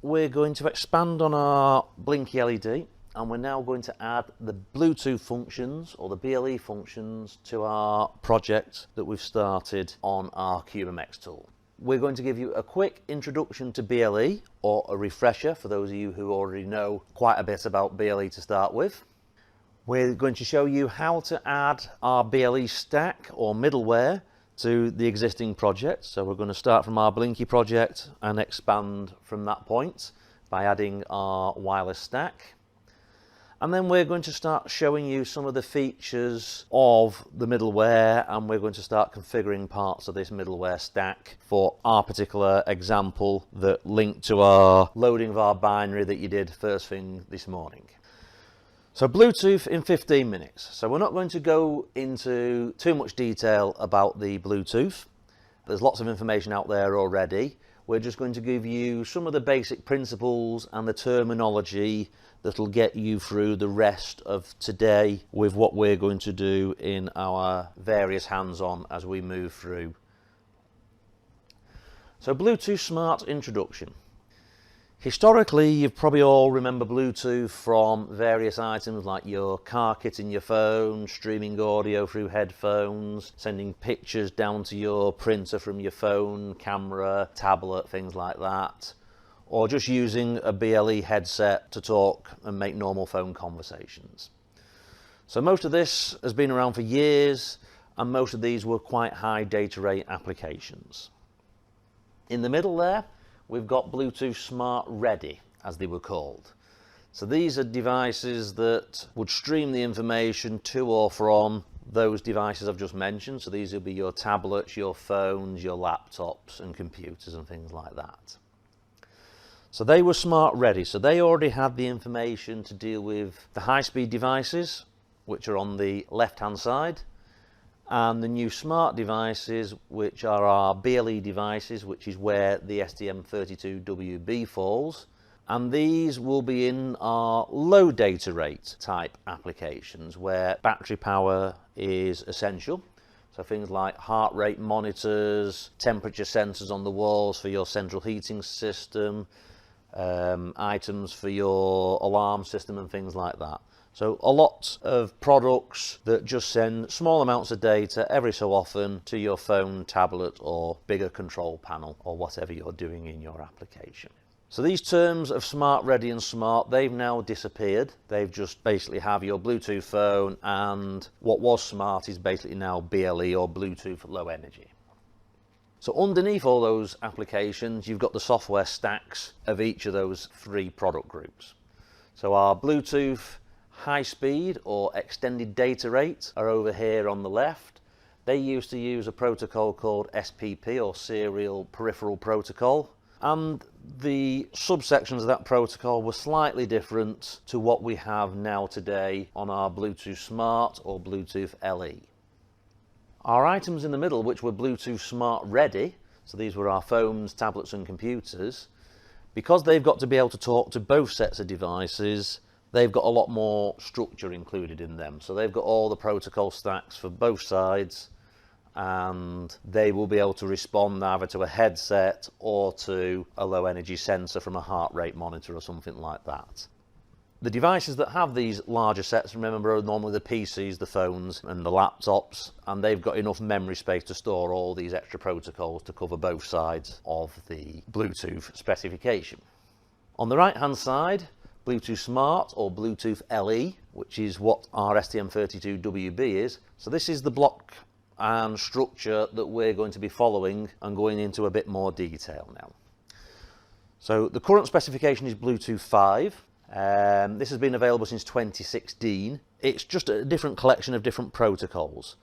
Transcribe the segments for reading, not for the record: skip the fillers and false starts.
we're going to expand on our blinky LED, and we're now going to add the Bluetooth functions, or the BLE functions, to our project that we've started on our CubeMX tool. We're going to give you a quick introduction to BLE, or a refresher for those of you who already know quite a bit about BLE to start with. We're going to show you how to add our BLE stack or middleware to the existing project. So we're going to start from our Blinky project and expand from that point by adding our wireless stack. And then we're going to start showing you some of the features of the middleware, and we're going to start configuring parts of this middleware stack for our particular example that linked to our loading of our binary that you did first thing this morning. So Bluetooth in 15 minutes. So we're not going to go into too much detail about the Bluetooth. There's lots of information out there already. We're just going to give you some of the basic principles and the terminology that'll get you through the rest of today with what we're going to do in our various hands-on as we move through. So Bluetooth Smart Introduction. Historically, you probably all remember Bluetooth from various items like your car kit in your phone, streaming audio through headphones, sending pictures down to your printer from your phone, camera, tablet, things like that, or just using a BLE headset to talk and make normal phone conversations. So most of this has been around for years, and most of these were quite high data rate applications. In the middle there, we've got Bluetooth Smart Ready, as they were called. So these are devices that would stream the information to or from those devices I've just mentioned. So these will be your tablets, your phones, your laptops and computers and things like that. So they were Smart Ready. So they already had the information to deal with the high-speed devices, which are on the left-hand side, and the new smart devices, which are our BLE devices, which is where the STM32WB falls. And these will be in our low data rate type applications where battery power is essential. So things like heart rate monitors, temperature sensors on the walls for your central heating system, items for your alarm system and things like that. So a lot of products that just send small amounts of data every so often to your phone, tablet or bigger control panel or whatever you're doing in your application. So these terms of Smart Ready and Smart, they've now disappeared. They've just basically have your Bluetooth phone, and what was Smart is basically now BLE or Bluetooth Low Energy. So underneath all those applications, you've got the software stacks of each of those three product groups. So our Bluetooth high speed or extended data rate are over here on the left. They used to use a protocol called SPP or Serial Peripheral Protocol, and the subsections of that protocol were slightly different to what we have now today on our Bluetooth Smart or Bluetooth LE. Our items in the middle, which were Bluetooth Smart Ready, so these were our phones, tablets and computers, because they've got to be able to talk to both sets of devices, they've got a lot more structure included in them. So they've got all the protocol stacks for both sides, and they will be able to respond either to a headset or to a low energy sensor from a heart rate monitor or something like that. The devices that have these larger sets, remember, are normally the PCs, the phones and the laptops, and they've got enough memory space to store all these extra protocols to cover both sides of the Bluetooth specification. On the right hand side, Bluetooth Smart or Bluetooth LE, which is what our STM32WB is. So this is the block and structure that we're going to be following and going into a bit more detail now. So the current specification is Bluetooth 5. This has been available since 2016. It's just a different collection of different protocols.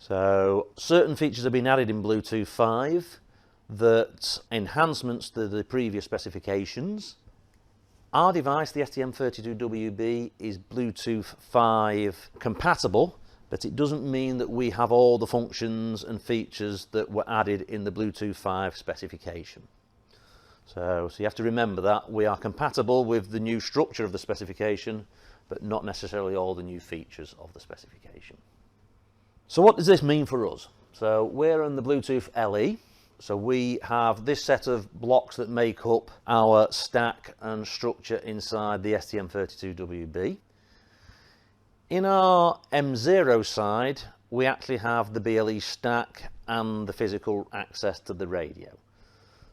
So certain features have been added in Bluetooth 5 that enhancements to the previous specifications. Our device, the STM32WB, is Bluetooth 5 compatible, but it doesn't mean that we have all the functions and features that were added in the Bluetooth 5 specification. So you have to remember that we are compatible with the new structure of the specification, but not necessarily all the new features of the specification. So what does this mean for us? So we're on the Bluetooth LE. So we have this set of blocks that make up our stack and structure inside the STM32WB. In our M0 side, we actually have the BLE stack and the physical access to the radio.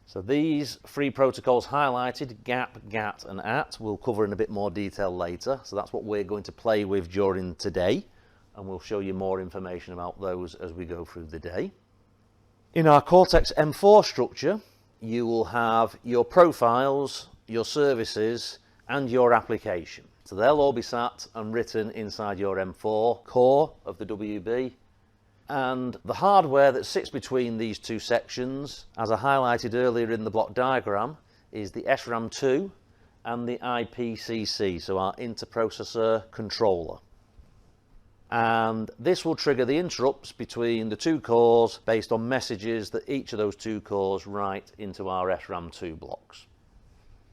So these three protocols highlighted, GAP, GAT and AT, we'll cover in a bit more detail later. So that's what we're going to play with during today, and we'll show you more information about those as we go through the day. In our Cortex M4 structure, you will have your profiles, your services and your application. So they'll all be sat and written inside your M4 core of the WB. And the hardware that sits between these two sections, as I highlighted earlier in the block diagram, is the SRAM2 and the IPCC, so our interprocessor controller. And this will trigger the interrupts between the two cores based on messages that each of those two cores write into our SRAM2 blocks.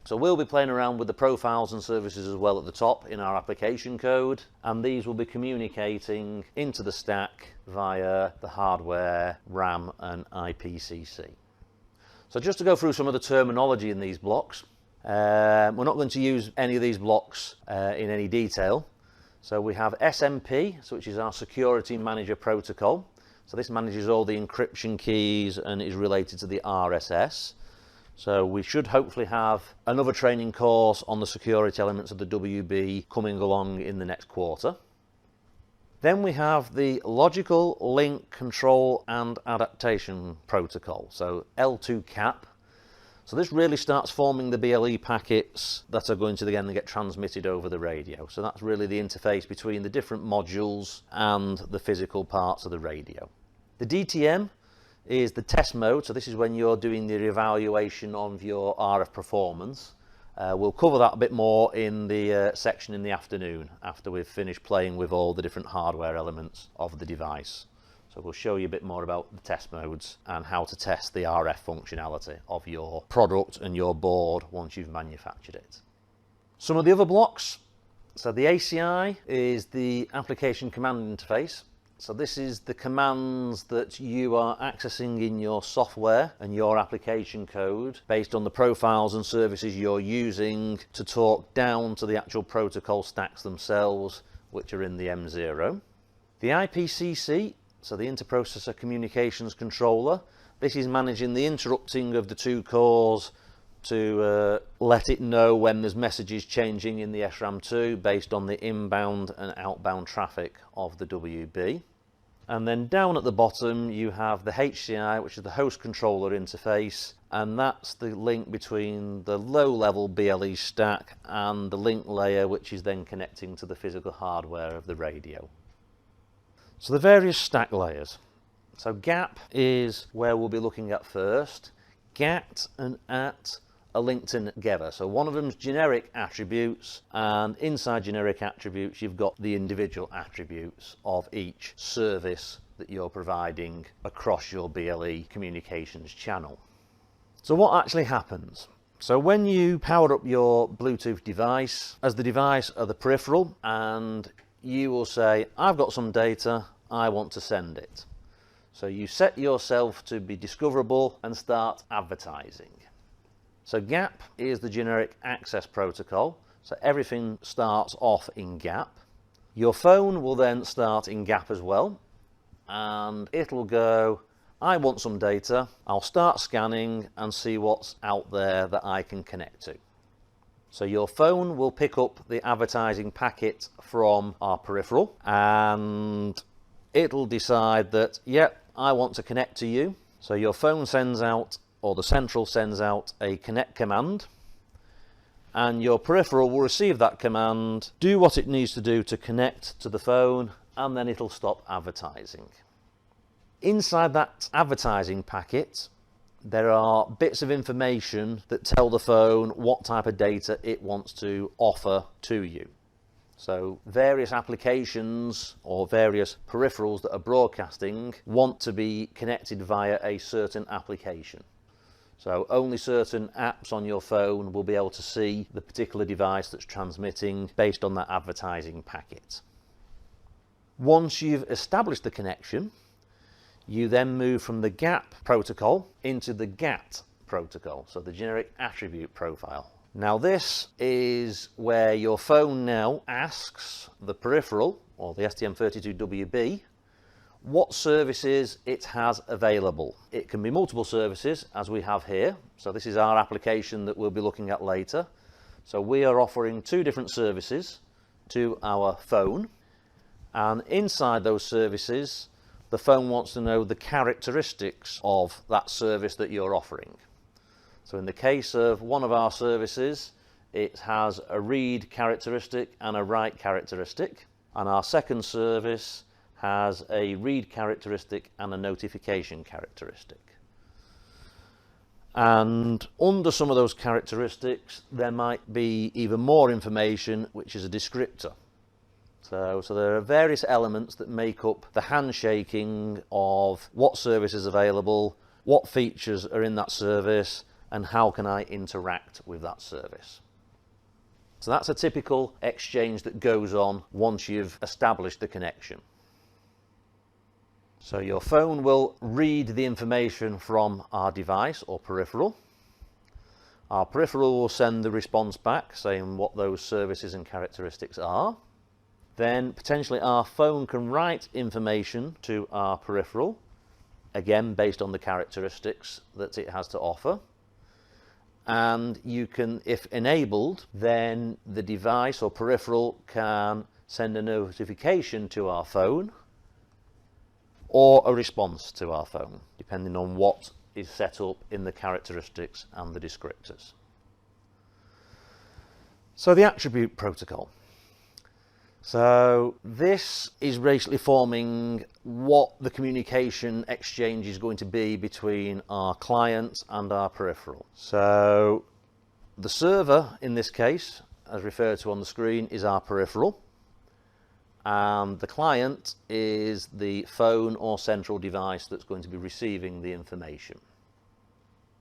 So we'll be playing around with the profiles and services as well at the top in our application code, and these will be communicating into the stack via the hardware, RAM and IPCC. So just to go through some of the terminology in these blocks, we're not going to use any of these blocks in any detail. So we have SMP, which is our Security Manager Protocol. So this manages all the encryption keys and is related to the RSS. So we should hopefully have another training course on the security elements of the WB coming along in the next quarter. Then we have the Logical Link Control and Adaptation Protocol, so L2CAP. So this really starts forming the BLE packets that are going to again get transmitted over the radio. So that's really the interface between the different modules and the physical parts of the radio. The DTM is the test mode, so this is when you're doing the evaluation of your RF performance. We'll cover that a bit more in the section in the afternoon after we've finished playing with all the different hardware elements of the device. So we'll show you a bit more about the test modes and how to test the RF functionality of your product and your board once you've manufactured it. Some of the other blocks, so the ACI is the application command interface. So this is the commands that you are accessing in your software and your application code based on the profiles and services you're using to talk down to the actual protocol stacks themselves, which are in the M0. The IPCC, so the Interprocessor Communications Controller, this is managing the interrupting of the two cores to let it know when there's messages changing in the SRAM2 based on the inbound and outbound traffic of the WB. And then down at the bottom you have the HCI, which is the host controller interface, and that's the link between the low-level BLE stack and the link layer, which is then connecting to the physical hardware of the radio. So the various stack layers. So GAP is where we'll be looking at first. GAT and AT are linked in together. So one of them's generic attributes, and inside generic attributes you've got the individual attributes of each service that you're providing across your BLE communications channel. So what actually happens? So when you power up your Bluetooth device, as the device are the peripheral, and you will say, I've got some data, I want to send it. So you set yourself to be discoverable and start advertising. So GAP is the generic access protocol, so everything starts off in GAP. Your phone will then start in GAP as well, and it'll go, I want some data, I'll start scanning and see what's out there that I can connect to. So your phone will pick up the advertising packet from our peripheral, and it'll decide that, yep, I want to connect to you. So your phone sends out, or the central sends out, a connect command, and your peripheral will receive that command, do what it needs to do to connect to the phone, and then it'll stop advertising. Inside that advertising packet, there are bits of information that tell the phone what type of data it wants to offer to you. So various applications or various peripherals that are broadcasting want to be connected via a certain application. So only certain apps on your phone will be able to see the particular device that's transmitting based on that advertising packet. Once you've established the connection, you then move from the GAP protocol into the GATT protocol, so the generic attribute profile. Now this is where your phone now asks the peripheral, or the STM32WB, what services it has available. It can be multiple services, as we have here. So this is our application that we'll be looking at later. So we are offering 2 different services to our phone, and inside those services the phone wants to know the characteristics of that service that you're offering. So in the case of one of our services, it has a read characteristic and a write characteristic, and our second service has a read characteristic and a notification characteristic. And under some of those characteristics there might be even more information, which is a descriptor. So there are various elements that make up the handshaking of what service is available, what features are in that service, and how can I interact with that service. So that's a typical exchange that goes on once you've established the connection. So your phone will read the information from our device or peripheral. Our peripheral will send the response back saying what those services and characteristics are. Then potentially our phone can write information to our peripheral, again based on the characteristics that it has to offer. And you can, if enabled, then the device or peripheral can send a notification to our phone or a response to our phone, depending on what is set up in the characteristics and the descriptors. So the attribute protocol. So this is basically forming what the communication exchange is going to be between our client and our peripheral. So the server in this case, as referred to on the screen, is our peripheral, and the client is the phone or central device that's going to be receiving the information.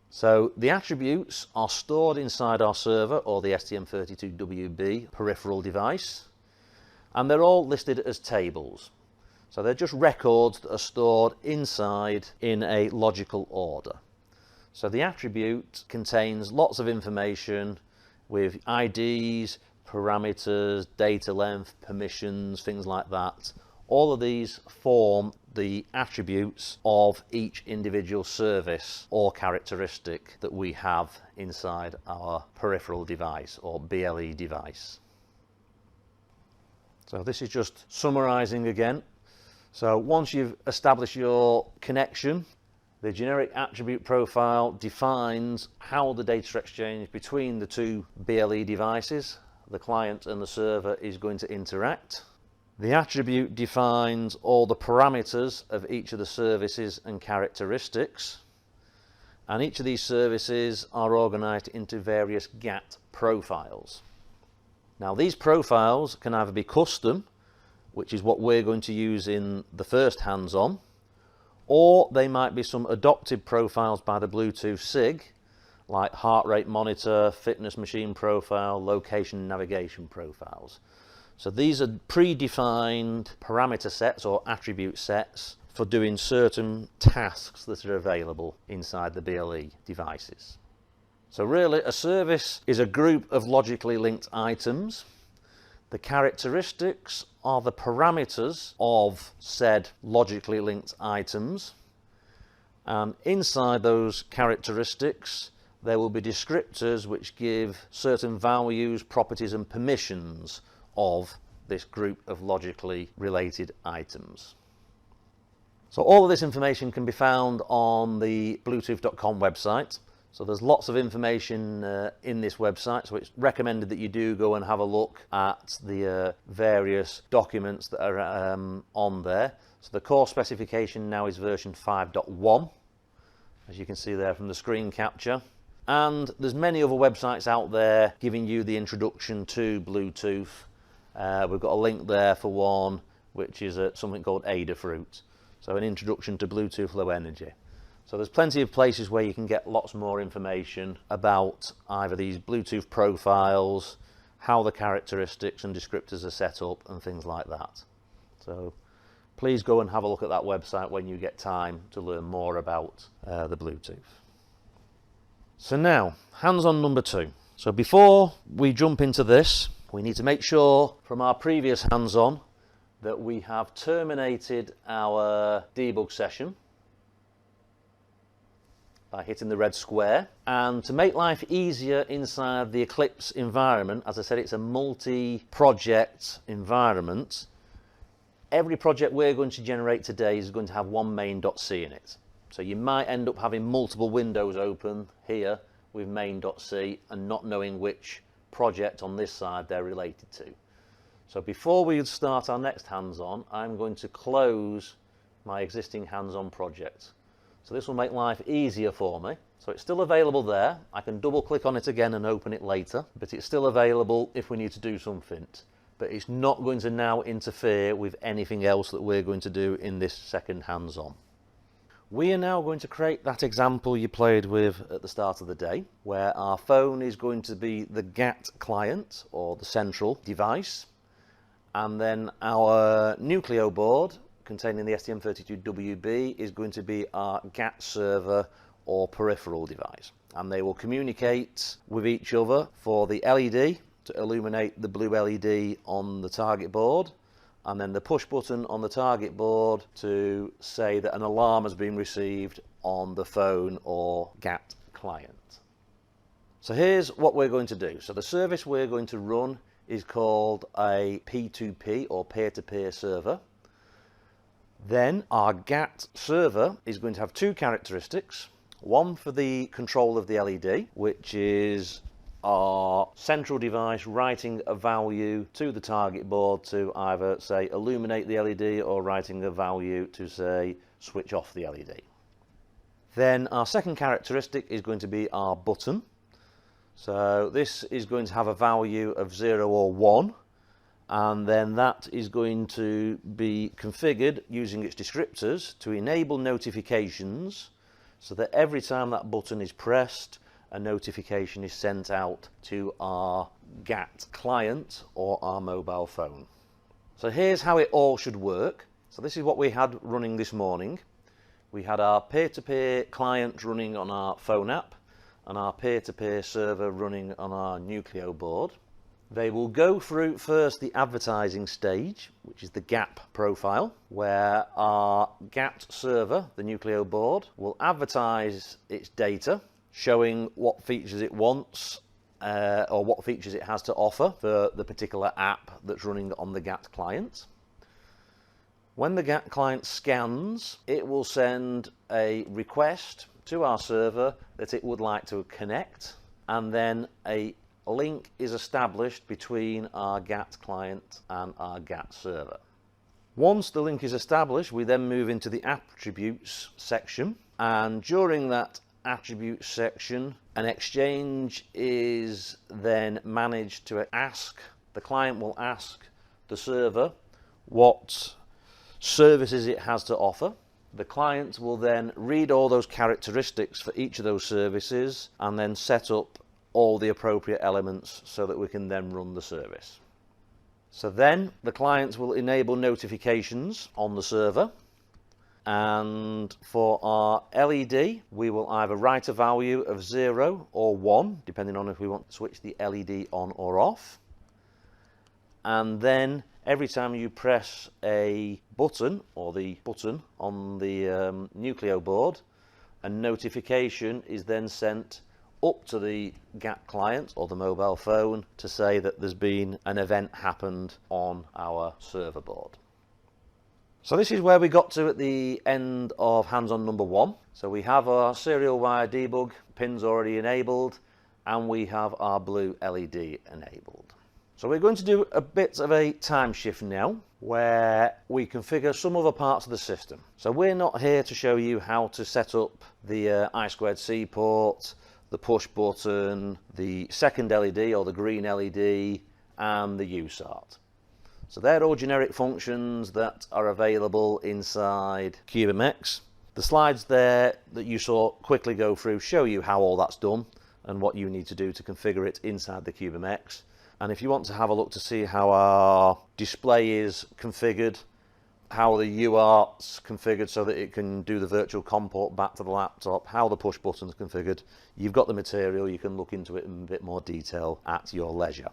So the attributes are stored inside our server or the STM32WB peripheral device, and they're all listed as tables. So they're just records that are stored inside in a logical order. So the attribute contains lots of information with IDs, parameters, data length, permissions, things like that. All of these form the attributes of each individual service or characteristic that we have inside our peripheral device or BLE device. So this is just summarizing again. So once you've established your connection, the generic attribute profile defines how the data exchange between the 2 BLE devices, the client and the server, is going to interact. The attribute defines all the parameters of each of the services and characteristics, and each of these services are organized into various GATT profiles. Now these profiles can either be custom, which is what we're going to use in the first hands-on, or they might be some adopted profiles by the Bluetooth SIG, like heart rate monitor, fitness machine profile, location and navigation profiles. So these are predefined parameter sets or attribute sets for doing certain tasks that are available inside the BLE devices. So really, a service is a group of logically linked items. The characteristics are the parameters of said logically linked items. And inside those characteristics, there will be descriptors which give certain values, properties and permissions of this group of logically related items. So all of this information can be found on the Bluetooth.com website. So there's lots of information in this website, so it's recommended that you do go and have a look at the various documents that are on there. So the core specification now is version 5.1, as you can see there from the screen capture. And there's many other websites out there giving you the introduction to Bluetooth. We've got a link there for one, which is something called Adafruit. So an introduction to Bluetooth Low Energy. So there's plenty of places where you can get lots more information about either these Bluetooth profiles, how the characteristics and descriptors are set up and things like that. So please go and have a look at that website when you get time to learn more about the Bluetooth. So now, hands-on number 2. So before we jump into this, we need to make sure from our previous hands-on that we have terminated our debug session by hitting the red square. And to make life easier inside the Eclipse environment, as I said, it's a multi-project environment. Every project we're going to generate today is going to have one main.c in it. So you might end up having multiple windows open here with main.c and not knowing which project on this side they're related to. So before we start our next hands-on, I'm going to close my existing hands-on project. So this will make life easier for me. So it's still available there. I can double click on it again and open it later, but it's still available if we need to do something. But it's not going to now interfere with anything else that we're going to do in this second hands-on. We are now going to create that example you played with at the start of the day, where our phone is going to be the GATT client, or the central device, and then our Nucleo board containing the STM32WB is going to be our GATT server or peripheral device, and they will communicate with each other for the LED to illuminate the blue LED on the target board, and then the push button on the target board to say that an alarm has been received on the phone or GATT client. So here's what we're going to do. So the service we're going to run is called a P2p or peer-to-peer server. Then our GATT server is going to have two characteristics. One for the control of the LED, which is our central device writing a value to the target board to either say illuminate the LED or writing a value to say switch off the LED. Then our second characteristic is going to be our button. So this is going to have a value of 0 or 1, and then that is going to be configured using its descriptors to enable notifications, so that every time that button is pressed, a notification is sent out to our GATT client or our mobile phone. So here's how it all should work. So this is what we had running this morning. We had our peer-to-peer client running on our phone app and our peer-to-peer server running on our Nucleo board. They will go through first the advertising stage, which is the GAP profile, where our GATT server, the Nucleo board, will advertise its data, showing what features it wants or what features it has to offer for the particular app that's running on the GATT client. When the GATT client scans, it will send a request to our server that it would like to connect, and then a link is established between our GATT client and our GATT server. Once the link is established, we then move into the attributes section, and during that attributes section, an exchange is then managed to ask, the client will ask the server what services it has to offer. The client will then read all those characteristics for each of those services and then set up all the appropriate elements so that we can then run the service. So then the client will enable notifications on the server, and for our LED we will either write a value of 0 or 1 depending on if we want to switch the LED on or off, and then every time you press a button or the button on the Nucleo board, a notification is then sent up to the GATT client or the mobile phone to say that there's been an event happened on our server board. So this is where we got to at the end of hands-on number 1. So we have our serial wire debug pins already enabled, and we have our blue LED enabled. So we're going to do a bit of a time shift now, where we configure some other parts of the system. So we're not here to show you how to set up the I2C port, the push button, the second LED or the green LED, and the USART. So they're all generic functions that are available inside CubeMX. The slides there that you saw quickly go through show you how all that's done and what you need to do to configure it inside the CubeMX. And if you want to have a look to see how our display is configured how the UART's configured so that it can do the virtual COM port back to the laptop, how the push button's configured. You've got the material, you can look into it in a bit more detail at your leisure.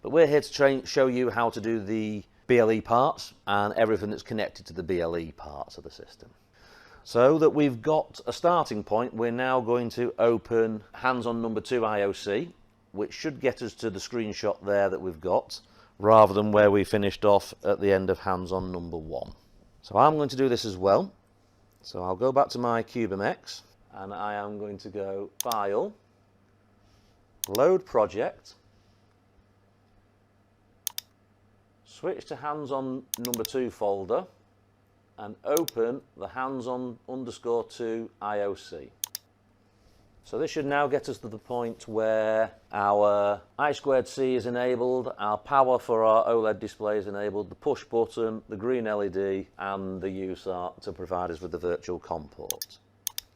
But we're here to show you how to do the BLE parts and everything that's connected to the BLE parts of the system. So that we've got a starting point, we're now going to open hands-on number 2 IOC, which should get us to the screenshot there that we've got, rather than where we finished off at the end of hands-on number 1. So I'm going to do this as well. So I'll go back to my CubeMX and I am going to go File, Load Project, switch to hands-on number 2 folder and open the hands-on _2 IOC. So this should now get us to the point where our I2C is enabled, our power for our OLED display is enabled, the push button, the green LED and the UART to provide us with the virtual COM port.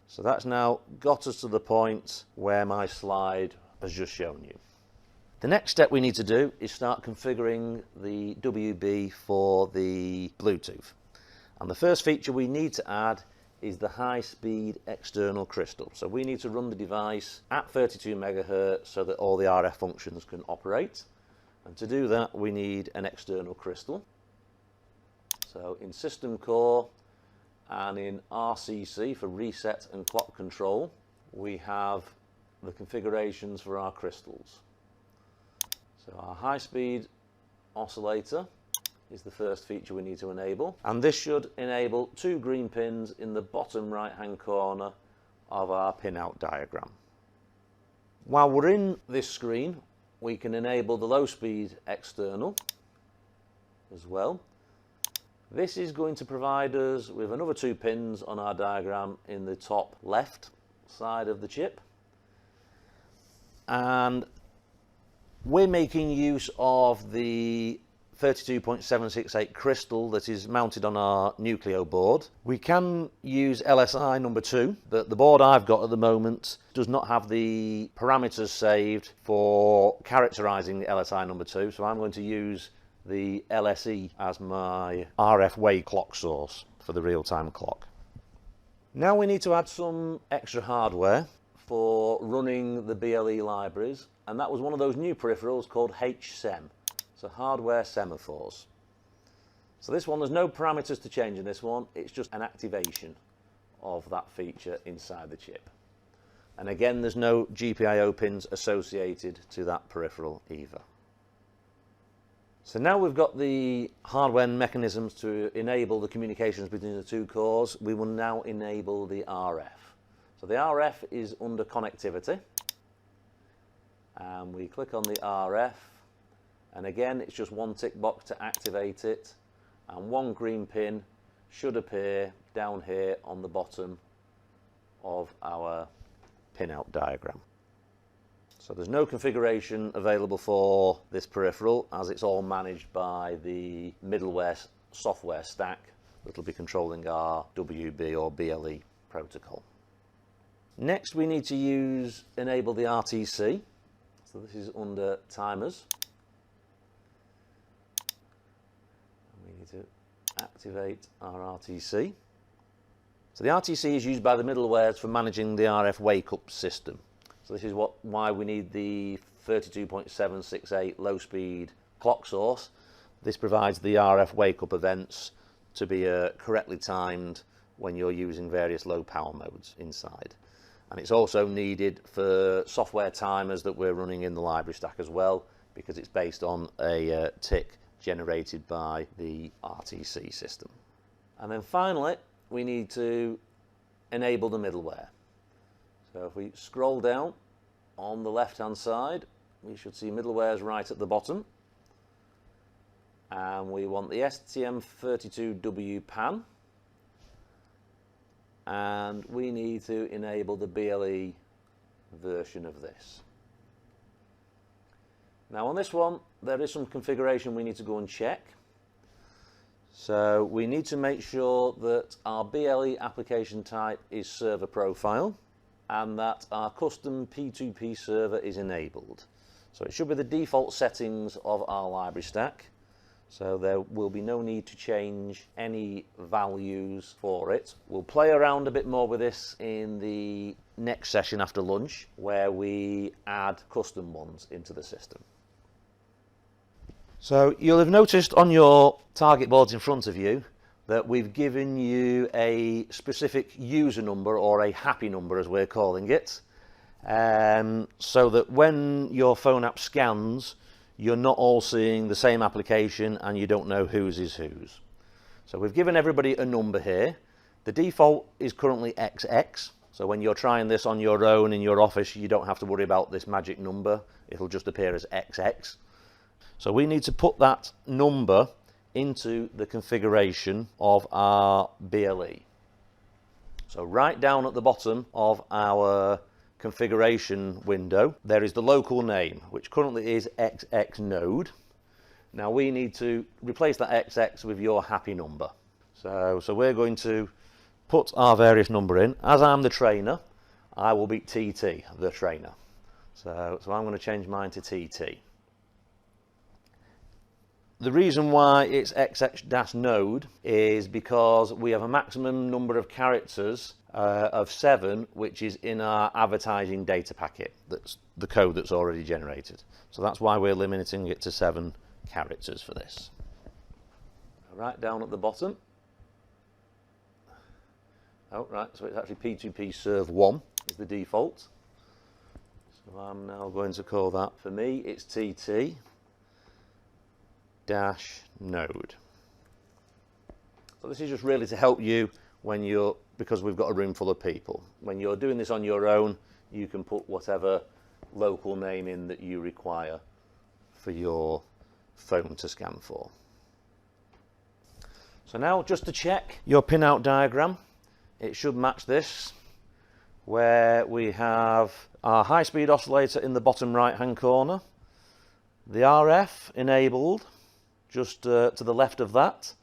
So that's now got us to the point where my slide has just shown you. The next step we need to do is start configuring the WB for the Bluetooth. And the first feature we need to add is the high-speed external crystal. So we need to run the device at 32 MHz so that all the RF functions can operate. And to do that, we need an external crystal. So in System Core and in RCC for reset and clock control, we have the configurations for our crystals. So our high-speed oscillator is the first feature we need to enable, and this should enable 2 green pins in the bottom right hand corner of our pinout diagram. While we're in this screen, we can enable the low speed external as well. This is going to provide us with another 2 pins on our diagram in the top left side of the chip, and we're making use of the 32.768 crystal that is mounted on our Nucleo board. We can use LSI number 2, but the board I've got at the moment does not have the parameters saved for characterizing LSI number 2, so I'm going to use the LSE as my RF wave clock source for the real-time clock. Now we need to add some extra hardware for running the BLE libraries, and that was one of those new peripherals called HSEM. So hardware semaphores. So this one, there's no parameters to change in this one, it's just an activation of that feature inside the chip. And again, there's no GPIO pins associated to that peripheral either. So now we've got the hardware mechanisms to enable the communications between the 2 cores, we will now enable the RF. So the RF is under connectivity, and we click on the RF. And again, it's just 1 tick box to activate it, and 1 green pin should appear down here on the bottom of our pinout diagram. So there's no configuration available for this peripheral, as it's all managed by the middleware software stack that will be controlling our WB or BLE protocol. Next, we need to enable the RTC. So this is under timers. To activate our RTC. So the RTC is used by the middlewares for managing the RF wake-up system. So this is why we need the 32.768 low-speed clock source. This provides the RF wake-up events to be correctly timed when you're using various low-power modes inside. And it's also needed for software timers that we're running in the library stack as well, because it's based on a tick generated by the RTC system. And then finally, we need to enable the middleware. So if we scroll down on the left hand side, we should see middlewares right at the bottom, and we want the STM32W PAN, and we need to enable the BLE version of this. Now on this one, there is some configuration we need to go and check. So we need to make sure that our BLE application type is server profile and that our custom P2p server is enabled. So it should be the default settings of our library stack. So there will be no need to change any values for it. We'll play around a bit more with this in the next session after lunch, where we add custom ones into the system. So you'll have noticed on your target boards in front of you that we've given you a specific user number, or a happy number as we're calling it, so that when your phone app scans, you're not all seeing the same application and you don't know whose is whose. So we've given everybody a number here. The default is currently XX, so when you're trying this on your own in your office, you don't have to worry about this magic number. It'll just appear as XX. So we need to put that number into the configuration of our BLE. So right down at the bottom of our configuration window, there is the local name, which currently is XX node. Now we need to replace that XX with your happy number. So we're going to put our various number in. As I'm the trainer, I will be TT, the trainer. So I'm going to change mine to TT. The reason why it's XX-node is because we have a maximum number of characters of 7, which is in our advertising data packet. That's the code that's already generated. So that's why we're limiting it to 7 characters for this. Right down at the bottom. Oh, right, so it's actually P2p Serve 1 is the default. So I'm now going to call that, for me, it's TT -node. So this is just really to help you when because we've got a room full of people. When you're doing this on your own, you can put whatever local name in that you require for your phone to scan for. So now, just to check your pinout diagram, it should match this, where we have our high-speed oscillator in the bottom right-hand corner, the RF enabled just to the left of that.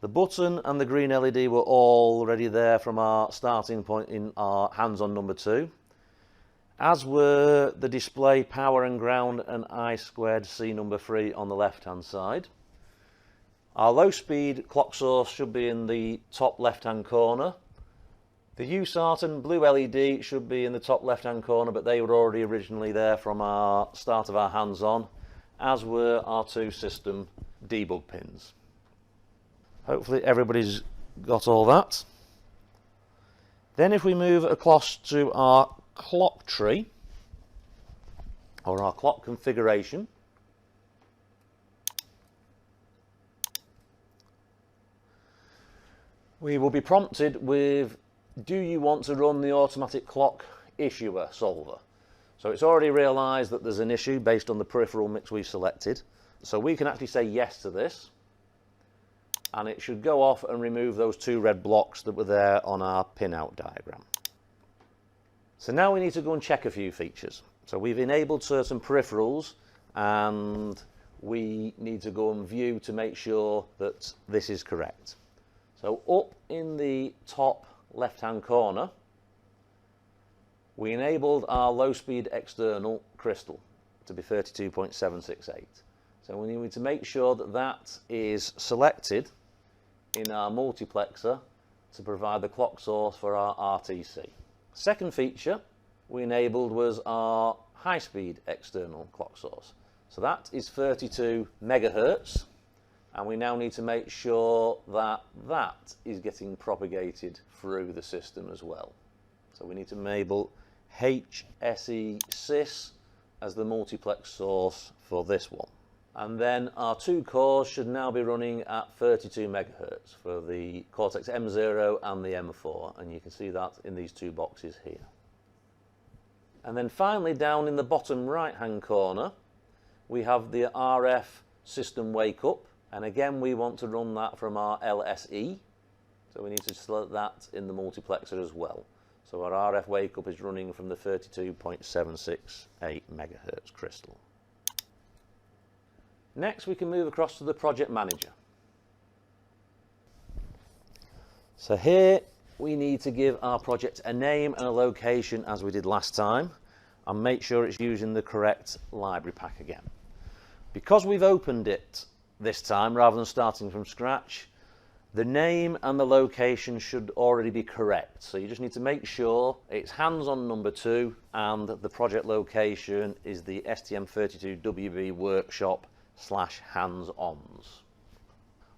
The button and the green LED were already there from our starting point in our hands-on number 2, as were the display power and ground and I2C number 3 on the left-hand side. Our low-speed clock source should be in the top left-hand corner. The USART and blue LED should be in the top left-hand corner, but they were already originally there from our start of our hands-on, as were our 2 system debug pins. Hopefully everybody's got all that. Then if we move across to our clock tree, or our clock configuration, we will be prompted with, do you want to run the automatic clock issuer solver? So it's already realized that there's an issue based on the peripheral mix we've selected. So we can actually say yes to this, and it should go off and remove those 2 red blocks that were there on our pinout diagram. So now we need to go and check a few features. So we've enabled certain peripherals, and we need to go and view to make sure that this is correct. So up in the top left-hand corner, we enabled our low-speed external crystal to be 32.768. So we need to make sure that that is selected in our multiplexer to provide the clock source for our RTC. Second feature we enabled was our high-speed external clock source. So that is 32 megahertz, and we now need to make sure that that is getting propagated through the system as well. So we need to enable HSE-sys as the multiplex source for this one. And then our 2 cores should now be running at 32 megahertz for the Cortex M0 and the M4, and you can see that in these 2 boxes here. And then finally, down in the bottom right-hand corner, we have the RF system wake up, and again we want to run that from our LSE, so we need to select that in the multiplexer as well. So our RF wake up is running from the 32.768 megahertz crystal. Next we can move across to the project manager. So here we need to give our project a name and a location as we did last time, and make sure it's using the correct library pack again. Because we've opened it this time rather than starting from scratch. The name and the location should already be correct, so you just need to make sure it's hands-on number 2 and the project location is the STM32WB workshop / hands-ons.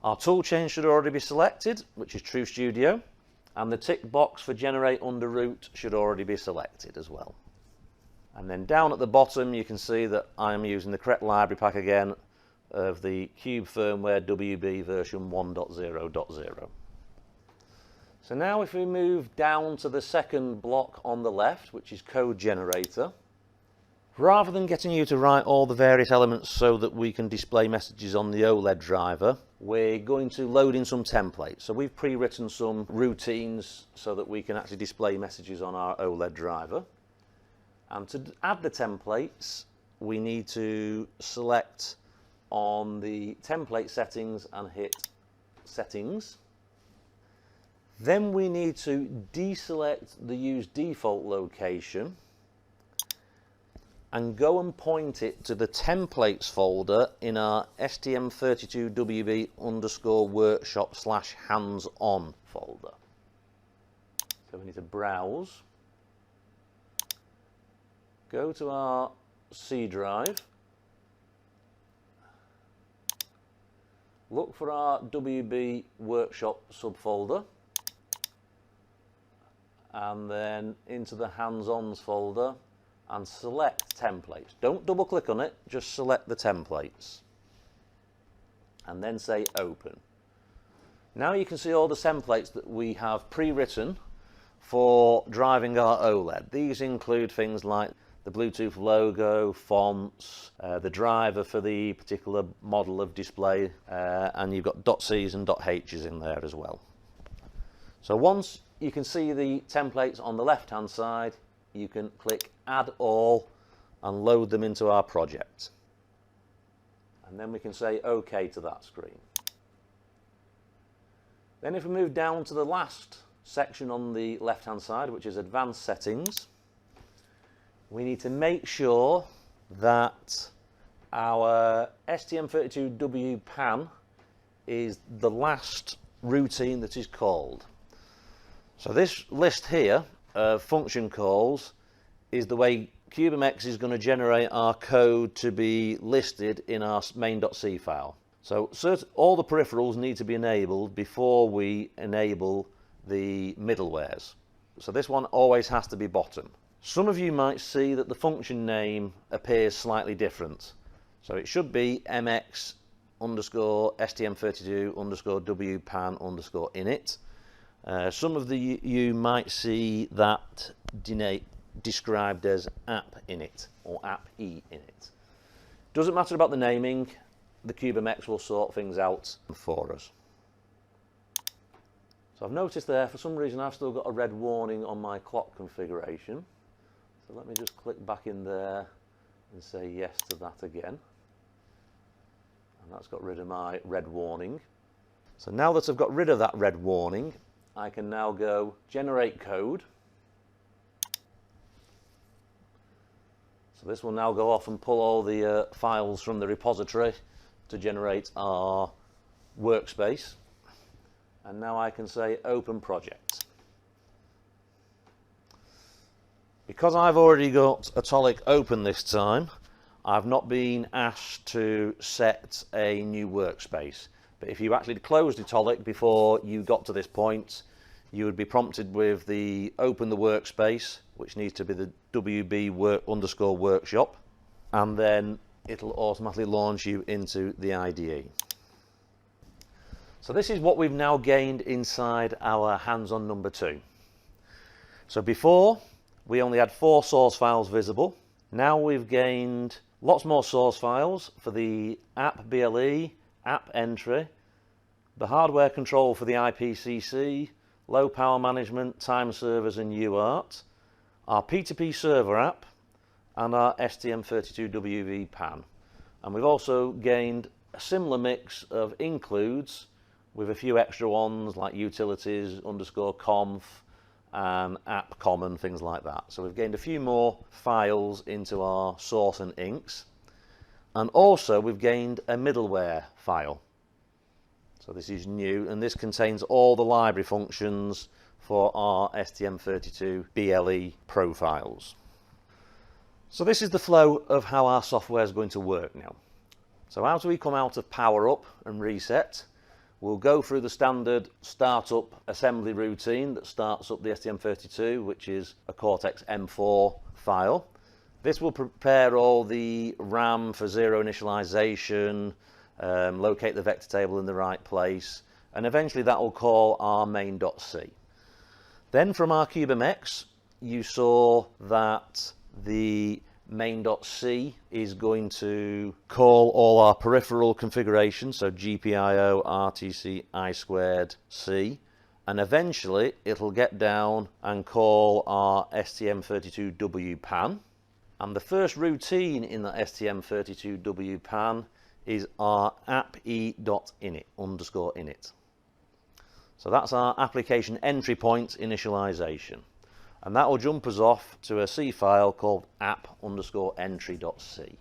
Our tool chain should already be selected, which is True Studio, and the tick box for generate under root should already be selected as well. And then down at the bottom you can see that I am using the correct library pack again of the Cube firmware WB version 1.0.0. So now if we move down to the second block on the left, which is code generator, rather than getting you to write all the various elements so that we can display messages on the OLED driver, we're going to load in some templates. So we've pre-written some routines so that we can actually display messages on our OLED driver. And to add the templates, we need to select on the template settings and hit settings. Then we need to deselect the use default location and go and point it to the templates folder in our STM32WB_workshop / hands-on folder. So we need to browse, go to our C drive, look for our WB workshop subfolder, and then into the hands-ons folder and select templates. Don't double click on it, just select the templates and then say open. Now you can see all the templates that we have pre-written for driving our OLED. These include things like the Bluetooth logo, fonts, the driver for the particular model of display, and you've got .C's and .H's in there as well. So once you can see the templates on the left hand side, you can click add all and load them into our project. And then we can say OK to that screen. Then if we move down to the last section on the left hand side, which is advanced settings, we need to make sure that our STM32W pan is the last routine that is called. So this list here of function calls is the way CubeMX is going to generate our code to be listed in our main.c file. So all the peripherals need to be enabled before we enable the middlewares. So this one always has to be bottom. Some of you might see that the function name appears slightly different. So it should be mx_stm32_wpan_init. Some of you might see that described as app init or app e init. Doesn't matter about the naming, the CubeMX will sort things out for us. So I've noticed there, for some reason I've still got a red warning on my clock configuration. So let me just click back in there and say yes to that again. And that's got rid of my red warning. So now that I've got rid of that red warning, I can now go generate code. So this will now go off and pull all the files from the repository to generate our workspace. And now I can say open project. Because I've already got Autolic open this time, I've not been asked to set a new workspace. But if you actually closed Autolic before you got to this point, you would be prompted with the open the workspace, which needs to be the WB_workshop, and then it'll automatically launch you into the IDE. So this is what we've now gained inside our hands-on number 2. So before, we only had 4 source files visible. Now we've gained lots more source files for the app BLE, app entry, the hardware control for the IPCC, low power management, time servers and UART, our P2p server app, and our STM32WB pan. And we've also gained a similar mix of includes with a few extra ones like utilities, _conf, and app common, things like that. So we've gained a few more files into our source and inks. And also we've gained a middleware file. So this is new, and this contains all the library functions for our STM32 BLE profiles. So this is the flow of how our software is going to work now. So as we come out of power up and reset, we'll go through the standard startup assembly routine that starts up the STM32, which is a Cortex M4 file. This will prepare all the RAM for zero initialization, locate the vector table in the right place, and eventually that will call our main.c. Then from our CubeMX, you saw that the main.c is going to call all our peripheral configurations, so GPIO, RTC, I2, C, and eventually it'll get down and call our STM32W pan. And the first routine in the STM32W pan is our app.e.init _init. So that's our application entry point initialization. And that will jump us off to a C file called app_entry.c.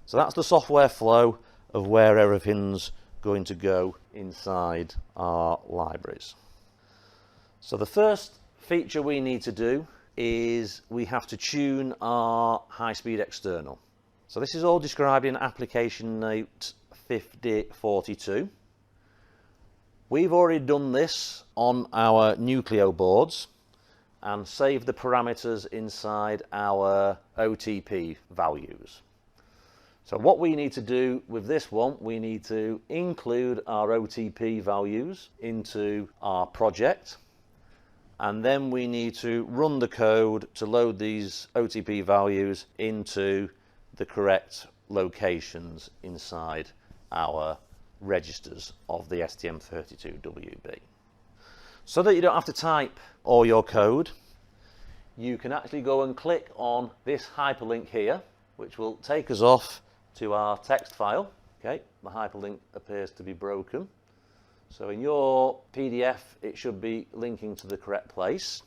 So that's the software flow of where everything's going to go inside our libraries. So the first feature we need to do is we have to tune our high-speed external. So this is all described in application note 5042. We've already done this on our Nucleo boards and saved the parameters inside our OTP values. So what we need to do with this one, we need to include our OTP values into our project, and then we need to run the code to load these OTP values into the correct locations inside our registers of the STM32WB. So that you don't have to type all your code, you can actually go and click on this hyperlink here, which will take us off to our text file. Okay, the hyperlink appears to be broken. So in your PDF, it should be linking to the correct place.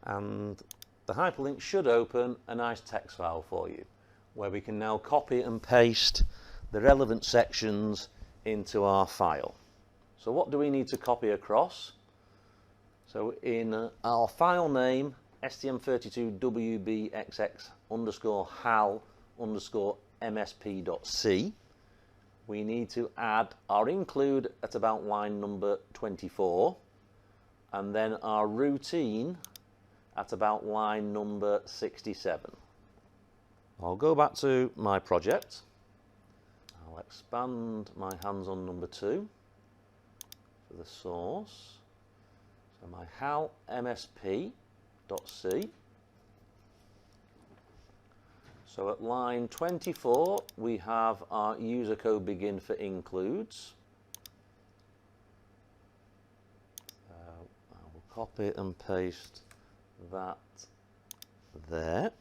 And the hyperlink should open a nice text file for you, where we can now copy and paste the relevant sections into our file. So what do we need to copy across? So in our file name, stm32wbxx_hal_msp.c, we need to add our include at about line number 24, and then our routine at about line number 67. I'll go back to my project. I'll expand my hands-on number 2 for the source. So my hal msp.c. So at line 24, we have our user code begin for includes. I will copy and paste that there.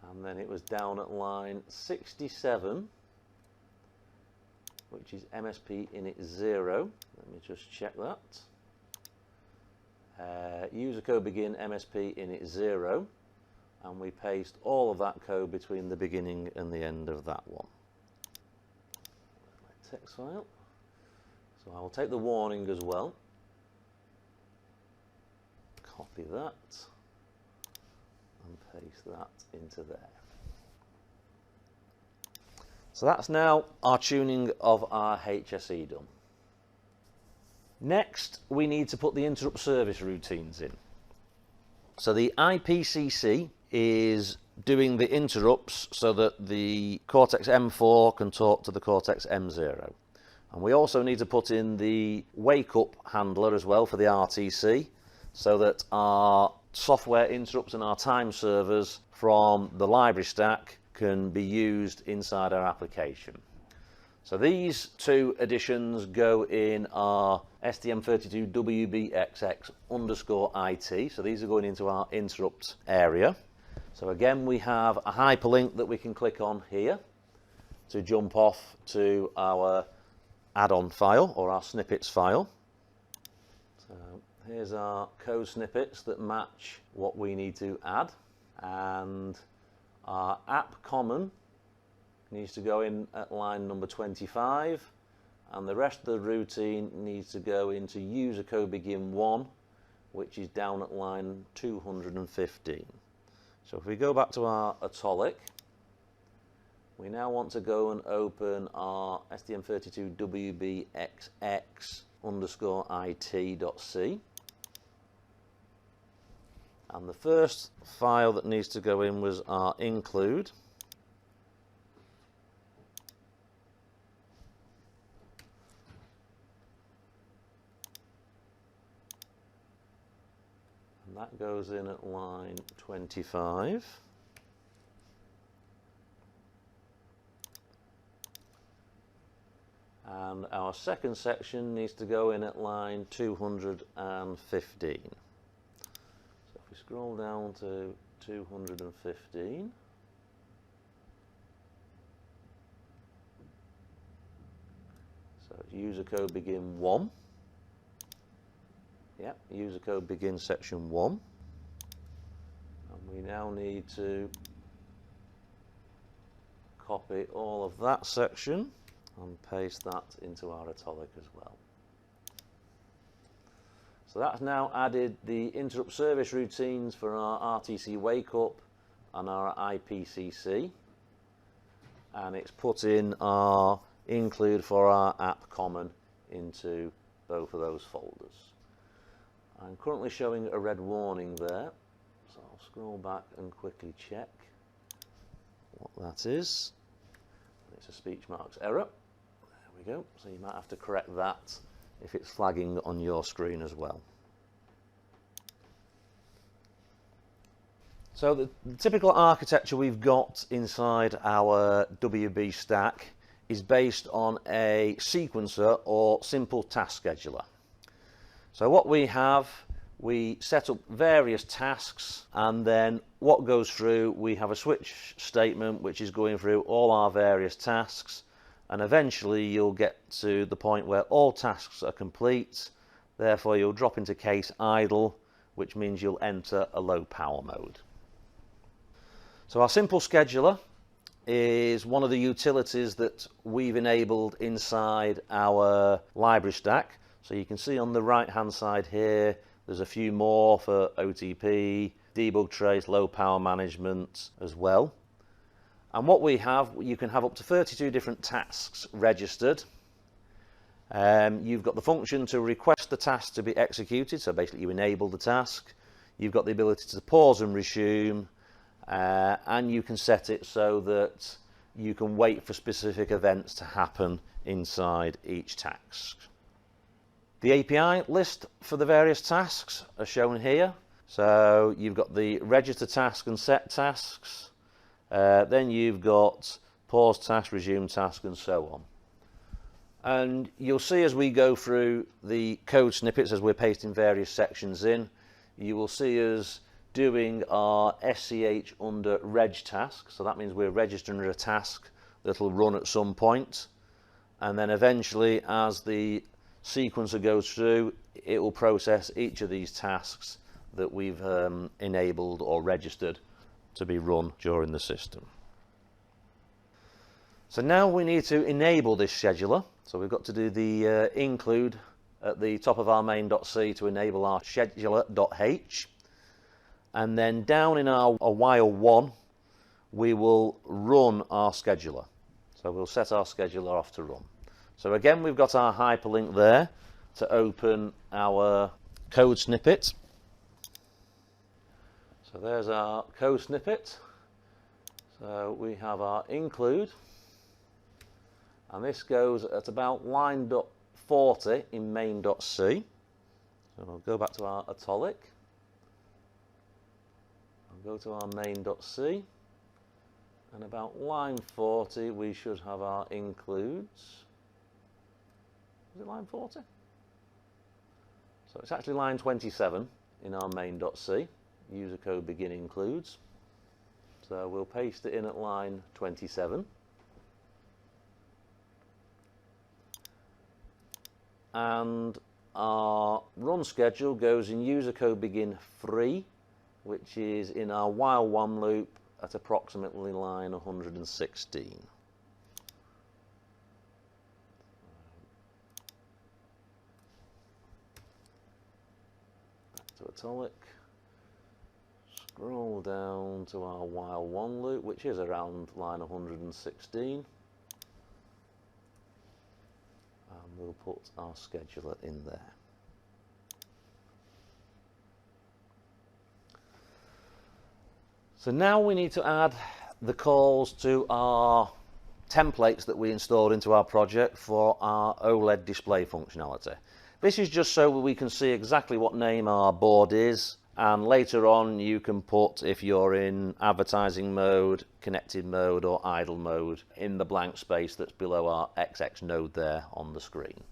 And then it was down at line 67, which is MSP init 0. Let me just check that. User code begin MSP init 0. And we paste all of that code between the beginning and the end of that one. My text file. So I will take the warning as well. Copy that and paste that into there. So that's now our tuning of our HSE done. Next, we need to put the interrupt service routines in. So the IPCC is doing the interrupts so that the Cortex M4 can talk to the Cortex M0. And we also need to put in the wake up handler as well for the RTC, so that our software interrupts and our time servers from the library stack can be used inside our application. So these two additions go in our STM32WBXX_IT. So these are going into our interrupt area. So again, we have a hyperlink that we can click on here to jump off to our add-on file or our snippets file. So here's our code snippets that match what we need to add, and Our app common needs to go in at line number 25, and the rest of the routine needs to go into user code begin 1, which is down at line 215. So if we go back to our Atolic, we now want to go and open our stm32wbxx_it.c. And the first file that needs to go in was our include. And that goes in at line 25. And our second section needs to go in at line 215. So if we scroll down to 215, so it's user code begin 1. Yep, user code begin section 1. And we now need to copy all of that section and paste that into our Atolic as well. So that's now added the interrupt service routines for our RTC wake up and our IPCC, and it's put in our include for our app common into both of those folders. I'm currently showing a red warning there, so I'll scroll back and quickly check what that is. It's a speech marks error. There we go. So you might have to correct that if it's flagging on your screen as well. So the typical architecture we've got inside our WB stack is based on a sequencer or simple task scheduler. So what we have, we set up various tasks, and then what goes through, we have a switch statement which is going through all our various tasks, and eventually you'll get to the point where all tasks are complete. Therefore you'll drop into case idle, which means you'll enter a low power mode. So our simple scheduler is one of the utilities that we've enabled inside our library stack. So you can see on the right hand side here, there's a few more for OTP, debug trace, low power management as well. And what we have, you can have up to 32 different tasks registered. You've got the function to request the task to be executed, so basically you enable the task. You've got the ability to pause and resume, and you can set it so that you can wait for specific events to happen inside each task. The API list for the various tasks are shown here. So you've got the register task and set tasks. Then you've got pause task, resume task, and so on. And you'll see as we go through the code snippets, as we're pasting various sections in, you will see us doing our SCH under reg task. So that means we're registering a task that will run at some point. And then eventually, as the sequencer goes through, it will process each of these tasks that we've enabled or registered to be run during the system. So now we need to enable this scheduler. So we've got to do the include at the top of our main.c to enable our scheduler.h. And then down in our while one, we will run our scheduler. So we'll set our scheduler off to run. So again, we've got our hyperlink there to open our code snippet. So there's our code snippet. So we have our include, and this goes at about line 40 in main.c. So we'll go back to our Atolic. I'll go to our main.c, and about line 40 we should have our includes. Is it line 40? So it's actually line 27 in our main.c. User code begin includes. So we'll paste it in at line 27. And our run schedule goes in user code begin 3, which is in our while one loop at approximately line 116. Back to italic. Scroll down to our while one loop, which is around line 116. And we'll put our scheduler in there. So now we need to add the calls to our templates that we installed into our project for our OLED display functionality. This is just so we can see exactly what name our board is, and later on you can put, if you're in advertising mode, connected mode or idle mode, in the blank space that's below our XX node there on the screen.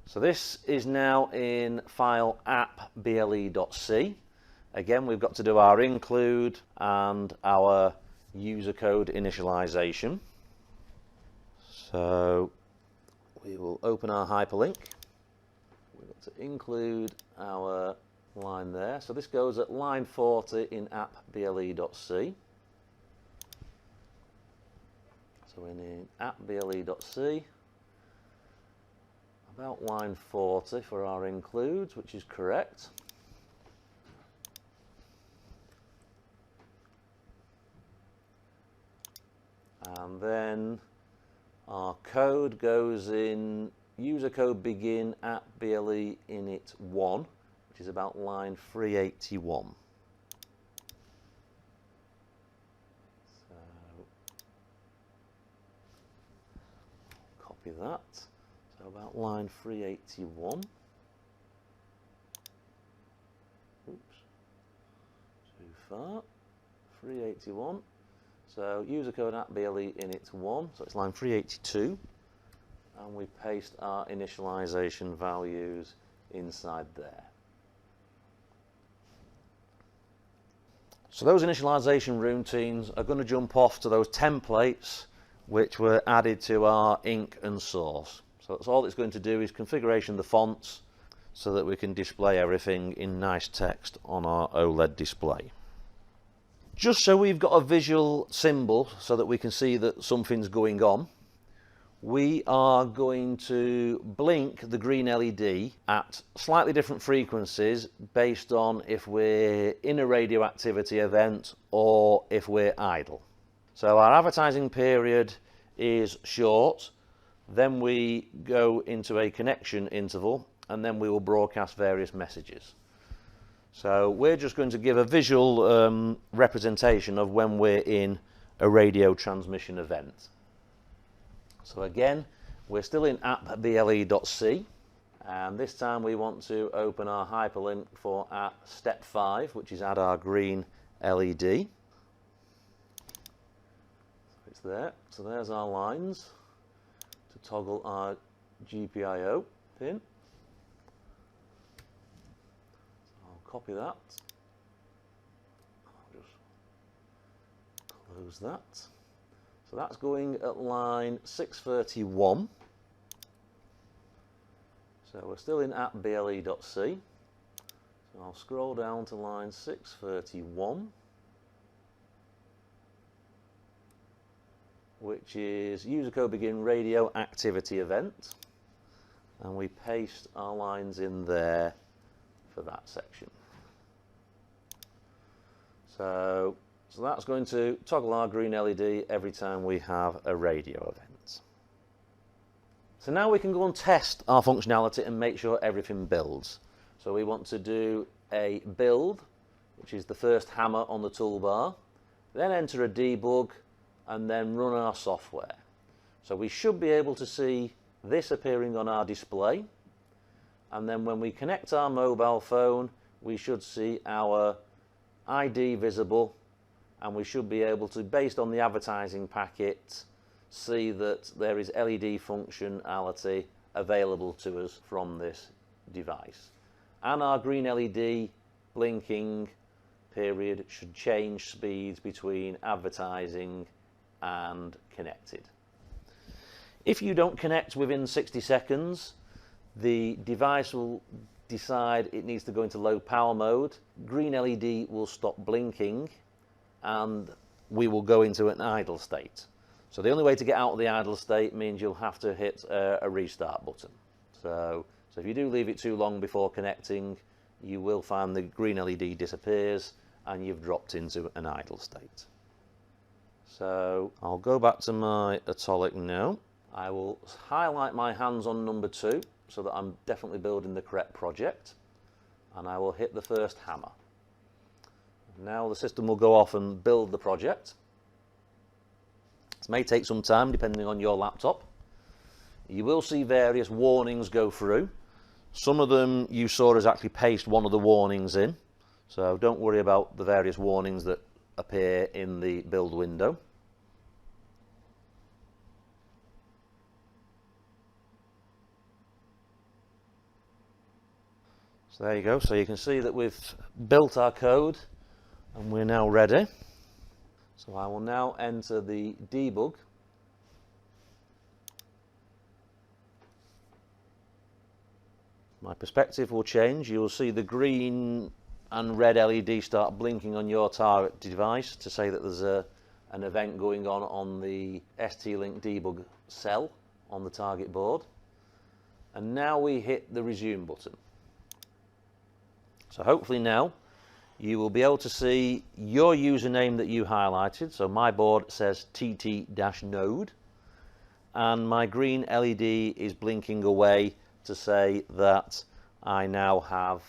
So this is now in file app.ble.c. Again, we've got to do our include and our user code initialization. So we will open our hyperlink. We've got to include our line there. So this goes at line 40 in app.ble.c. So we're in app.ble.c, about line 40 for our includes, which is correct. And then our code goes in user code begin at BLE init 1, which is about line 381. So copy that. So about line 381. Oops, too far. 381. So user code at BLE init 1, so it's line 382, and we paste our initialization values inside there. So those initialization routines are going to jump off to those templates which were added to our ink and source. So that's all it's going to do is configuration the fonts so that we can display everything in nice text on our OLED display. Just so we've got a visual symbol so that we can see that something's going on, we are going to blink the green LED at slightly different frequencies based on if we're in a radioactivity event or if we're idle. So our advertising period is short, then we go into a connection interval, and then we will broadcast various messages. So we're just going to give a visual representation of when we're in a radio transmission event. So again, we're still in app.ble.c, and this time we want to open our hyperlink for at step 5, which is add our green LED. So it's there. So there's our lines to toggle our GPIO pin. Copy that. I'll just close that. So that's going at line 631. So we're still in app.ble.c. So I'll scroll down to line 631, which is user code begin radio activity event. And we paste our lines in there for that section. So that's going to toggle our green LED every time we have a radio event. So now we can go and test our functionality and make sure everything builds. So we want to do a build, which is the first hammer on the toolbar, then enter a debug, and then run our software. So we should be able to see this appearing on our display, and then when we connect our mobile phone, we should see our ID visible, and we should be able to, based on the advertising packet, see that there is LED functionality available to us from this device. And our green LED blinking period should change speeds between advertising and connected. If you don't connect within 60 seconds, the device will decide it needs to go into low power mode. Green LED will stop blinking, and we will go into an idle state. So the only way to get out of the idle state means you'll have to hit a restart button. So if you do leave it too long before connecting, you will find the green LED disappears and you've dropped into an idle state. So I'll go back to my Atomic now. I will highlight my hands on number 2 so that I'm definitely building the correct project, and I will hit the first hammer. Now the system will go off and build the project. This may take some time depending on your laptop. You will see various warnings go through. Some of them you saw us actually paste one of the warnings in, so don't worry about the various warnings that appear in the build window. So there you go. So you can see that we've built our code and we're now ready. So I will now enter the debug. My perspective will change. You will see the green and red LED start blinking on your target device to say that there's an event going on the ST-Link debug cell on the target board. And now we hit the resume button. So hopefully now you will be able to see your username that you highlighted. So my board says TT-node and my green LED is blinking away to say that I now have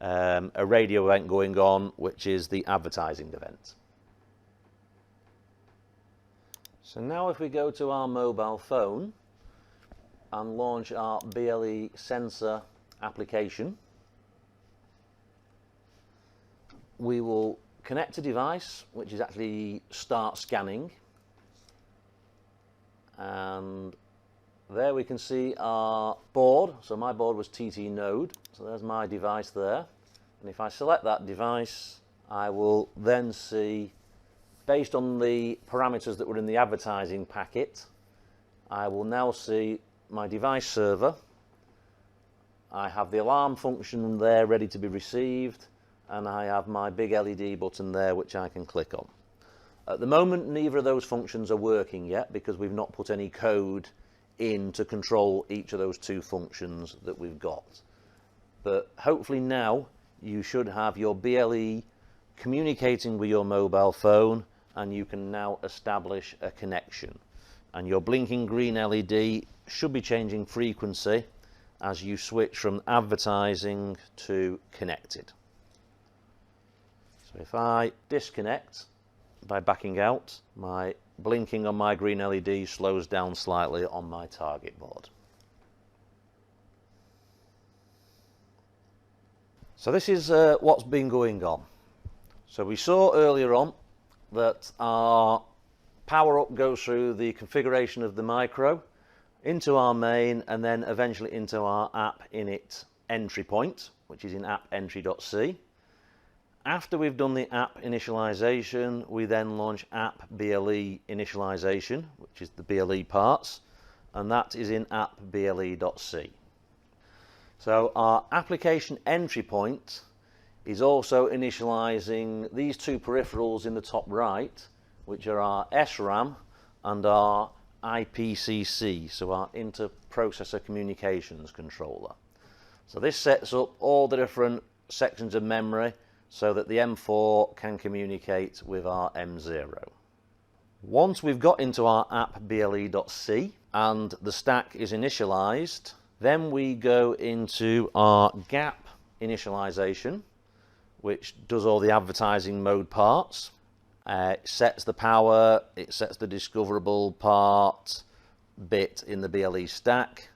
a radio event going on, which is the advertising event. So now if we go to our mobile phone and launch our BLE sensor application, we will connect a device, which is actually start scanning, and there we can see our board. So my board was TT-node, so there's my device there, and if I select that device, I will then see, based on the parameters that were in the advertising packet, I will now see my device server. I have the alarm function there ready to be received, and I have my big LED button there which I can click on. At the moment neither of those functions are working yet because we've not put any code in to control each of those two functions that we've got. But hopefully now you should have your BLE communicating with your mobile phone and you can now establish a connection. And your blinking green LED should be changing frequency as you switch from advertising to connected. So if I disconnect by backing out, my blinking on my green LED slows down slightly on my target board. So this is what's been going on. So we saw earlier on that our power up goes through the configuration of the micro into our main and then eventually into our app init entry point, which is in app entry.c. After we've done the app initialization, we then launch app BLE initialization, which is the BLE parts, and that is in app BLE.c. So our application entry point is also initializing these two peripherals in the top right, which are our SRAM and our IPCC, so our Inter-Processor Communications Controller. So this sets up all the different sections of memory so that the M4 can communicate with our M0. Once we've got into our app BLE.c and the stack is initialized, then we go into our gap initialization, which does all the advertising mode parts. It sets the power, it sets the discoverable part bit in the BLE stack,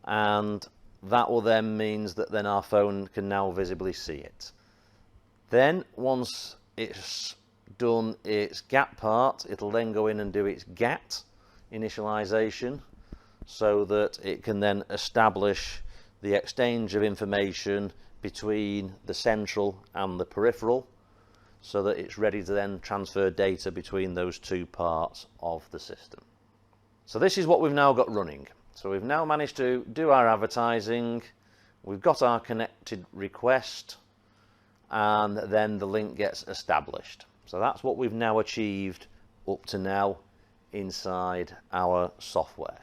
and that will then means that then our phone can now visibly see it. Then once it's done its gap part, it'll then go in and do its GAT initialization so that it can then establish the exchange of information between the central and the peripheral so that it's ready to then transfer data between those two parts of the system. So this is what we've now got running. So we've now managed to do our advertising, we've got our connected request, and then the link gets established. So that's what we've now achieved up to now inside our software.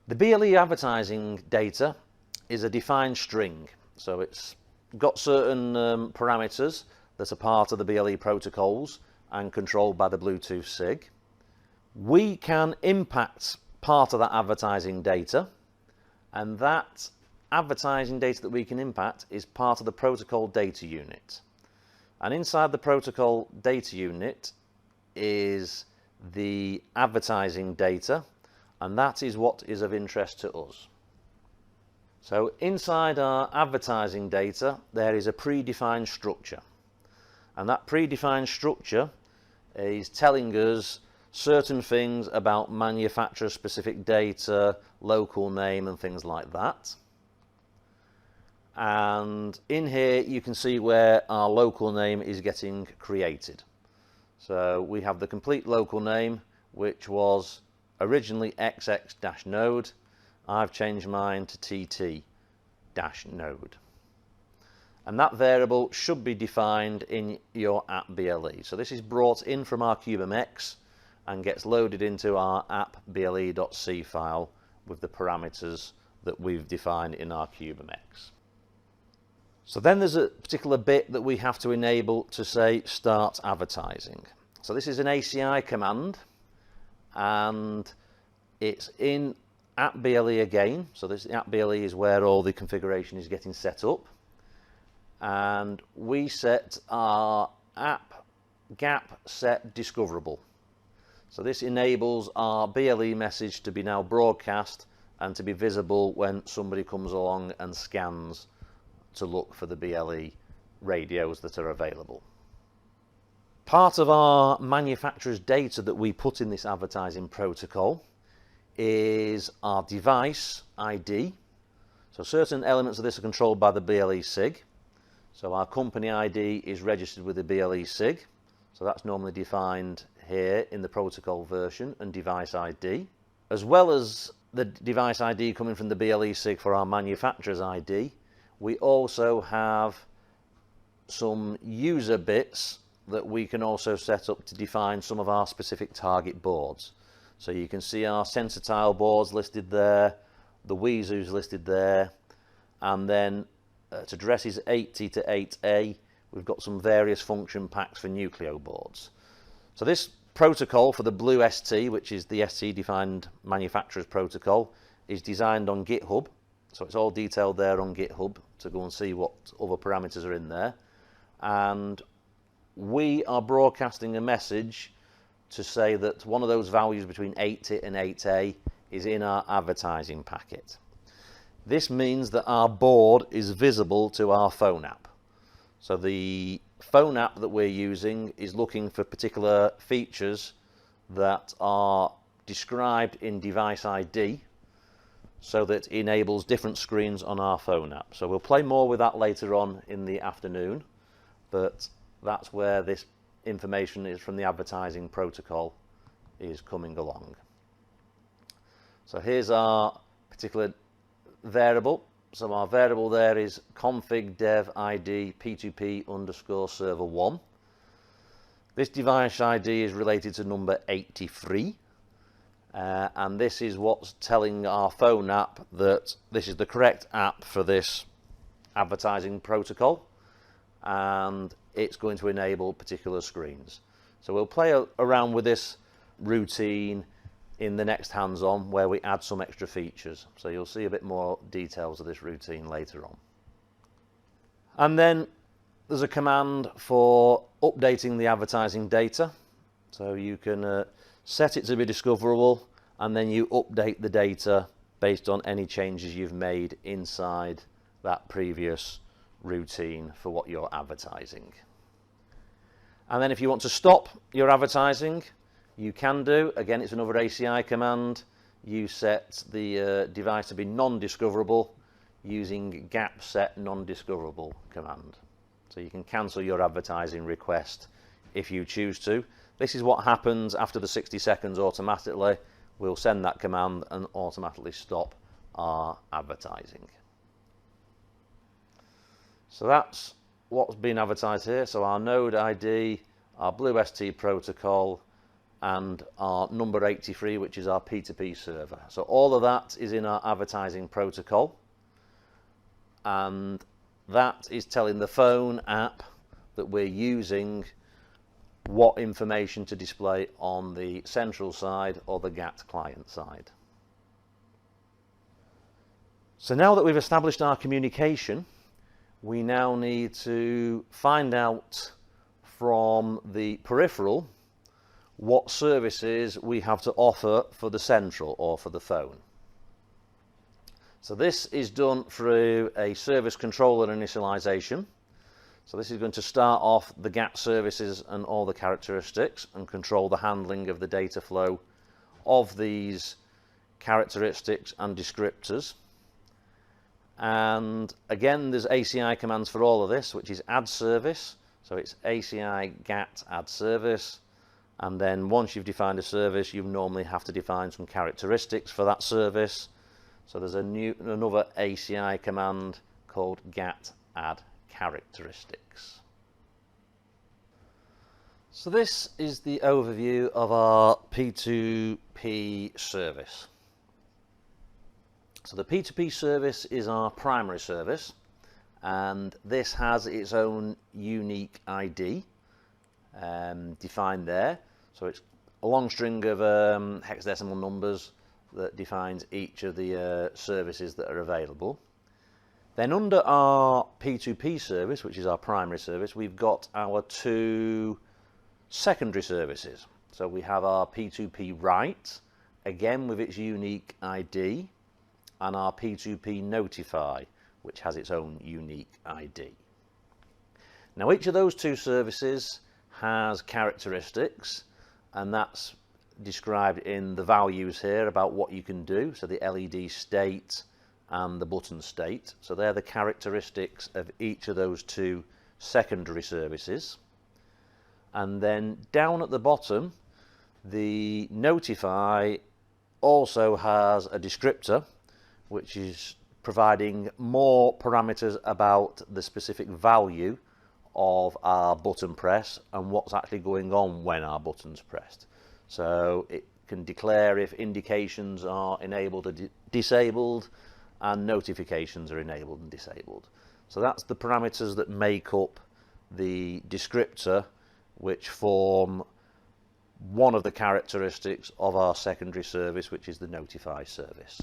The BLE advertising data is a defined string. So it's got certain parameters that are part of the BLE protocols and controlled by the Bluetooth SIG. We can impact part of that advertising data, and that advertising data that we can impact is part of the protocol data unit. And inside the protocol data unit is the advertising data, and that is what is of interest to us. So inside our advertising data there is a predefined structure, and that predefined structure is telling us certain things about manufacturer specific data, local name and things like that. And in here you can see where our local name is getting created. So we have the complete local name, which was originally XX-node. I've changed mine to TT-node. And that variable should be defined in your app BLE. So this is brought in from our CubeMX and gets loaded into our app.ble.c file with the parameters that we've defined in our CubeMX. So then there's a particular bit that we have to enable to say start advertising. So this is an ACI command, and it's in app BLE again. So this app BLE is where all the configuration is getting set up, and we set our app gap set discoverable. So this enables our BLE message to be now broadcast and to be visible when somebody comes along and scans to look for the BLE radios that are available. Part of our manufacturer's data that we put in this advertising protocol is our device ID. So certain elements of this are controlled by the BLE SIG. So our company ID is registered with the BLE SIG. So that's normally defined here in the protocol version, and device ID. As well as the device ID coming from the BLE SIG for our manufacturer's ID, we also have some user bits that we can also set up to define some of our specific target boards. So you can see our sensor tile boards listed there, the Wheezoos listed there, and then to addresses 80 to 8A, we've got some various function packs for Nucleo boards. So this protocol for the Ble ST, which is the ST defined manufacturer's protocol, is designed on GitHub. So it's all detailed there on GitHub to go and see what other parameters are in there. And we are broadcasting a message to say that one of those values between 80 and 8A is in our advertising packet. This means that our board is visible to our phone app. So the phone app that we're using is looking for particular features that are described in device ID, so that it enables different screens on our phone app. So we'll play more with that later on in the afternoon, but that's where this information is from the advertising protocol is coming along. So here's our particular variable. So our variable there is config dev ID P2p _ server 1. This device ID is related to number 83. And this is what's telling our phone app that this is the correct app for this advertising protocol, and it's going to enable particular screens. So we'll play around with this routine in the next hands-on where we add some extra features. So you'll see a bit more details of this routine later on. And then there's a command for updating the advertising data. So you can set it to be discoverable, and then you update the data based on any changes you've made inside that previous routine for what you're advertising. And then if you want to stop your advertising, you can do. Again, it's another ACI command. You set the device to be non-discoverable using gap set non-discoverable command. So you can cancel your advertising request if you choose to. This is what happens after the 60 seconds automatically. We'll send that command and automatically stop our advertising. So that's what's been advertised here. So our node ID our Blue ST protocol, and our number 83, which is our P2p server. So all of that is in our advertising protocol, and that is telling the phone app that we're using what information to display on the central side or the GATT client side. So now that we've established our communication, we now need to find out from the peripheral what services we have to offer for the central or for the phone. So this is done through a service controller initialization. So this is going to start off the GATT services and all the characteristics and control the handling of the data flow of these characteristics and descriptors. And again, there's ACI commands for all of this, which is add service. So it's ACI GATT add service. And then once you've defined a service, you normally have to define some characteristics for that service. So there's another ACI command called GATT add characteristics. So this is the overview of our P2p service. So the P2p service is our primary service, and this has its own unique ID defined there. So it's a long string of hexadecimal numbers that defines each of the services that are available. Then under our P2p service, which is our primary service, we've got our two secondary services. So we have our P2p write, again with its unique ID, and our P2p notify, which has its own unique ID. Now each of those two services has characteristics, and that's described in the values here about what you can do. So the LED state and the button state. So they're the characteristics of each of those two secondary services. And then down at the bottom, the notify also has a descriptor, which is providing more parameters about the specific value of our button press and what's actually going on when our button's pressed. So it can declare if indications are enabled or disabled, and notifications are enabled and disabled. So that's the parameters that make up the descriptor, which form one of the characteristics of our secondary service, which is the notify service.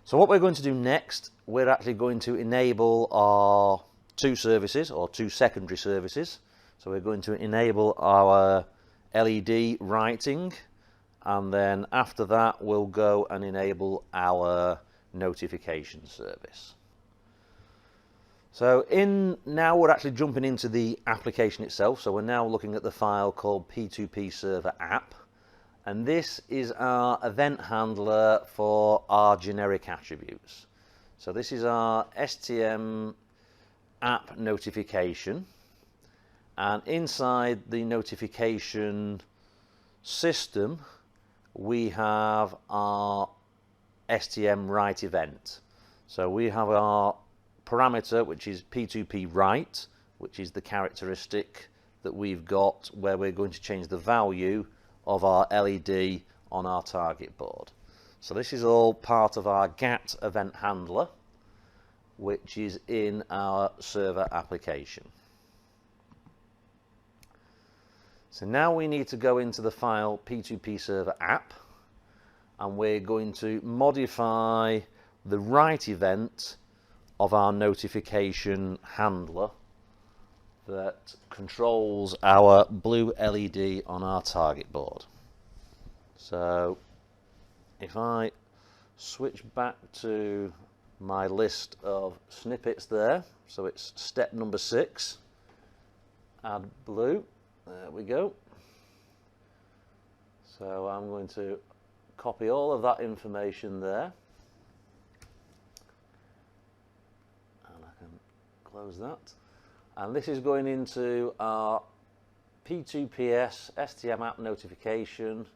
So what we're going to do next, we're actually going to enable our two services, or two secondary services. So we're going to enable our LED writing, and then after that we'll go and enable our notification service. So now we're actually jumping into the application itself. So we're now looking at the file called P2p Server App, and this is our event handler for our generic attributes. So this is our STM app notification, and inside the notification system we have our STM write event. So we have our parameter, which is P2p write, which is the characteristic that we've got where we're going to change the value of our LED on our target board. So this is all part of our GATT event handler, which is in our server application. So now we need to go into the file P2p Server App, and we're going to modify the write event of our notification handler that controls our blue LED on our target board. So if I switch back to my list of snippets there, so it's step number 6, add blue, there we go. So I'm going to copy all of that information there, and I can close that, and this is going into our P2PS STM app notification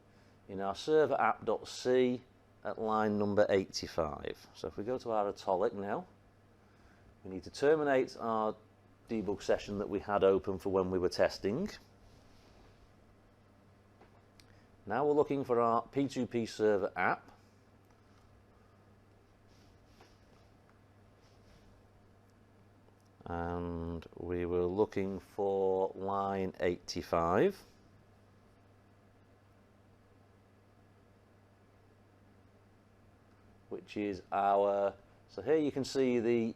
in our server app.c at line number 85. So if we go to our italic now, we need to terminate our debug session that we had open for when we were testing. Now we're looking for our P2p server app. And we were looking for line 85. Which is our, so here you can see the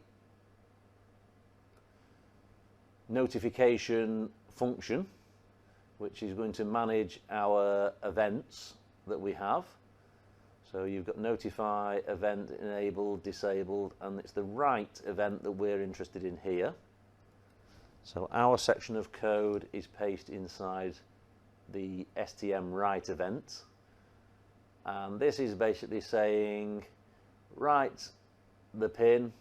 notification function, which is going to manage our events that we have. So you've got notify, event, enabled, disabled, and it's the write event that we're interested in here. So our section of code is pasted inside the STM write event. And this is basically saying, write the pin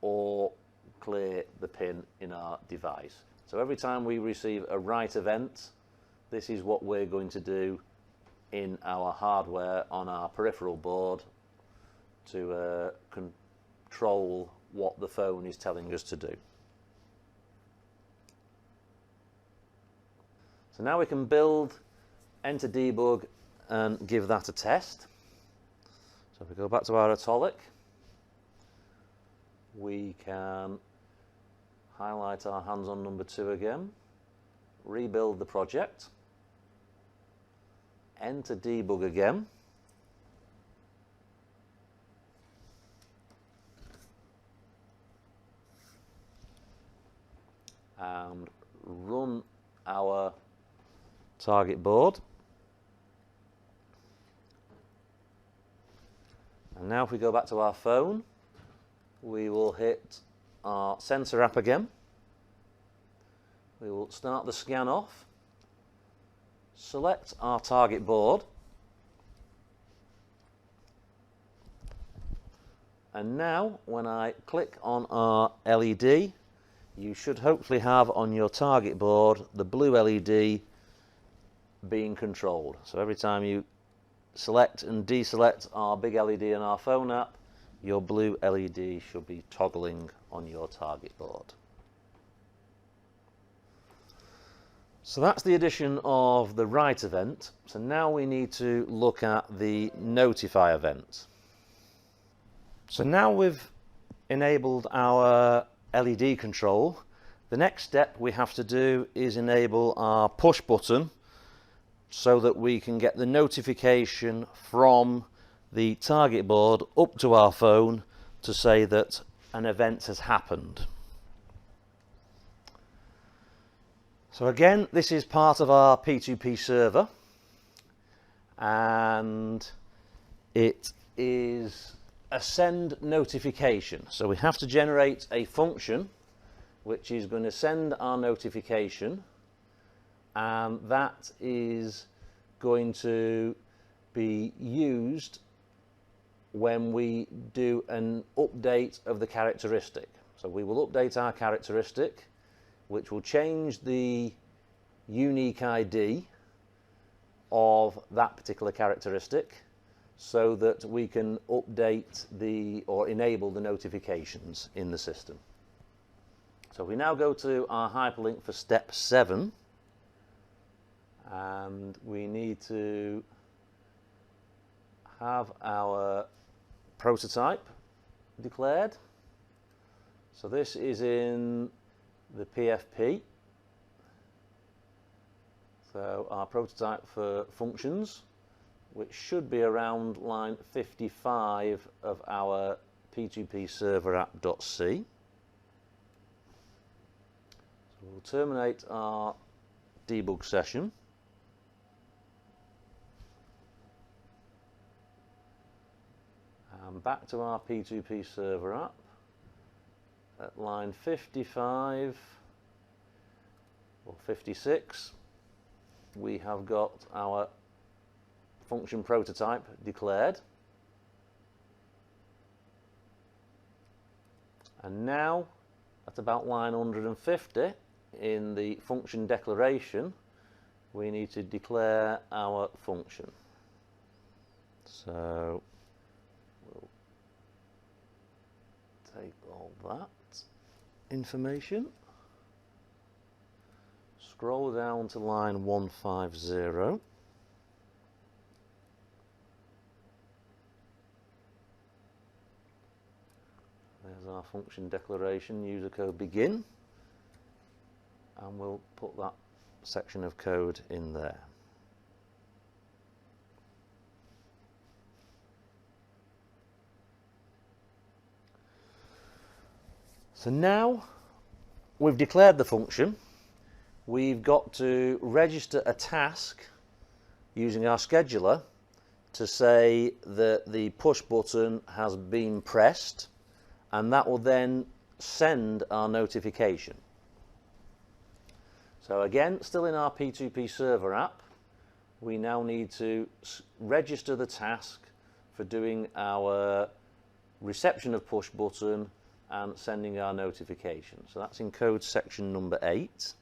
or clear the pin in our device. So every time we receive a write event, this is what we're going to do in our hardware on our peripheral board to control what the phone is telling us to do. So now we can build, enter debug, and give that a test. So if we go back to our Atomic, we can highlight our hands-on number 2 again, rebuild the project, enter debug again, and run our target board. And now if we go back to our phone, we will hit our sensor app again. We will start the scan off, select our target board, and now when I click on our LED, you should hopefully have on your target board the blue LED being controlled. So every time you select and deselect our big LED in our phone app, your blue LED should be toggling on your target board. So that's the addition of the write event. So now we need to look at the notify event. So now we've enabled our LED control, the next step we have to do is enable our push button so that we can get the notification from the target board up to our phone to say that an event has happened. So again, this is part of our P2p server, and it is a send notification. So we have to generate a function which is going to send our notification, and that is going to be used when we do an update of the characteristic. So we will update our characteristic, which will change the unique ID of that particular characteristic so that we can update or enable the notifications in the system. So we now go to our hyperlink for step 7, and we need to have our prototype declared. So this is in the PFP. So our prototype for functions, which should be around line 55 of our P2p server app.c. So we'll terminate our debug session. And back to our P2p server app. At line 55 or 56, we have got our function prototype declared. And now, at about line 150 in the function declaration, we need to declare our function. So we'll take all that information. Scroll down to line 150. There's our function declaration, user code begin, and we'll put that section of code in there. So now we've declared the function, we've got to register a task using our scheduler to say that the push button has been pressed, and that will then send our notification. So again, still in our P2p server app, we now need to register the task for doing our reception of push button and sending our notification. So that's in code section number 8.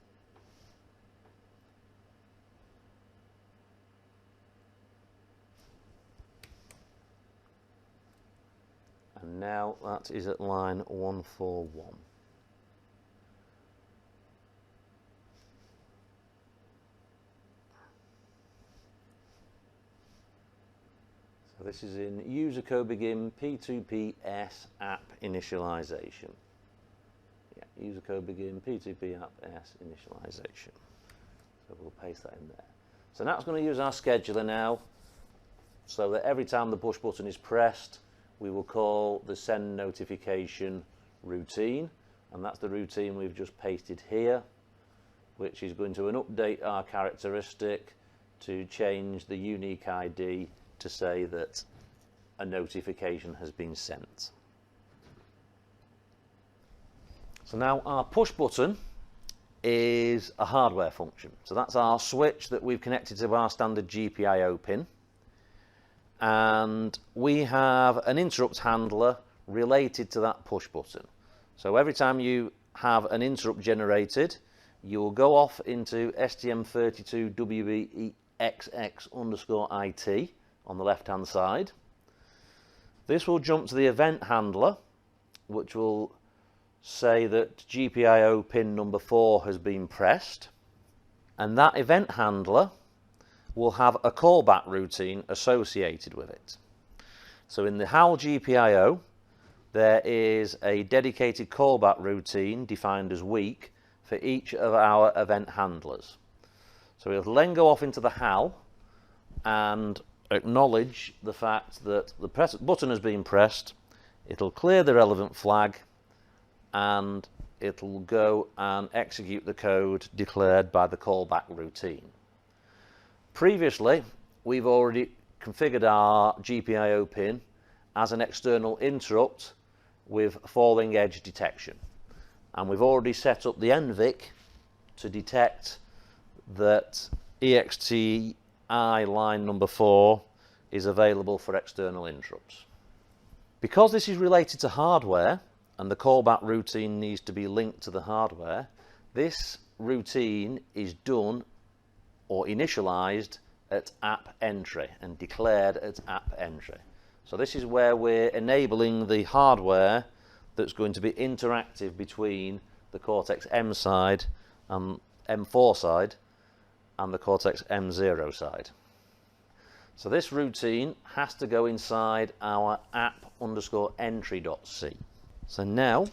And now that is at line 141. So this is in user code begin P2p S app initialization. Yeah, user code begin P2p app S initialization. So we'll paste that in there. So now it's going to use our scheduler now, so that every time the push button is pressed, we will call the send notification routine, and that's the routine we've just pasted here, which is going to update our characteristic to change the unique ID to say that a notification has been sent. So now our push button is a hardware function. So that's our switch that we've connected to our standard GPIO pin. And we have an interrupt handler related to that push button. So every time you have an interrupt generated, you will go off into STM32WEXX_IT on the left hand side. This will jump to the event handler, which will say that GPIO pin number 4 has been pressed, and that event handler will have a callback routine associated with it. So in the HAL GPIO, there is a dedicated callback routine defined as weak for each of our event handlers. So we'll then go off into the HAL and acknowledge the fact that the button has been pressed. It'll clear the relevant flag, and it'll go and execute the code declared by the callback routine. Previously, we've already configured our GPIO pin as an external interrupt with falling edge detection, and we've already set up the NVIC to detect that EXTI line number 4 is available for external interrupts. Because this is related to hardware and the callback routine needs to be linked to the hardware, this routine is done or initialized at app entry and declared at app entry. So this is where we're enabling the hardware that's going to be interactive between the Cortex M side and M4 side and the Cortex M0 side. So this routine has to go inside our app_entry.c. So now, if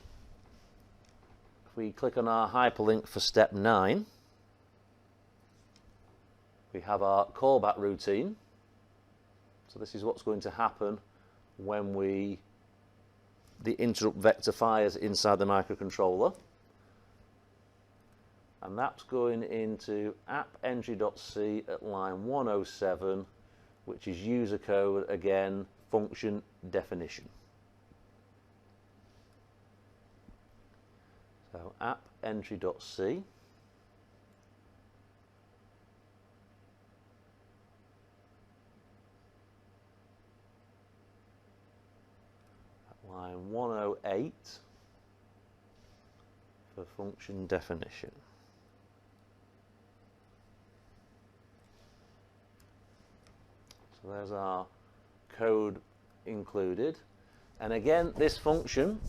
we click on our hyperlink for step 9, we have our callback routine. So this is what's going to happen when the interrupt vector fires inside the microcontroller. And that's going into app_entry.c at line 107, which is user code, again, function definition. So app_entry.c. Line 108 for function definition. So there's our code included, and again this function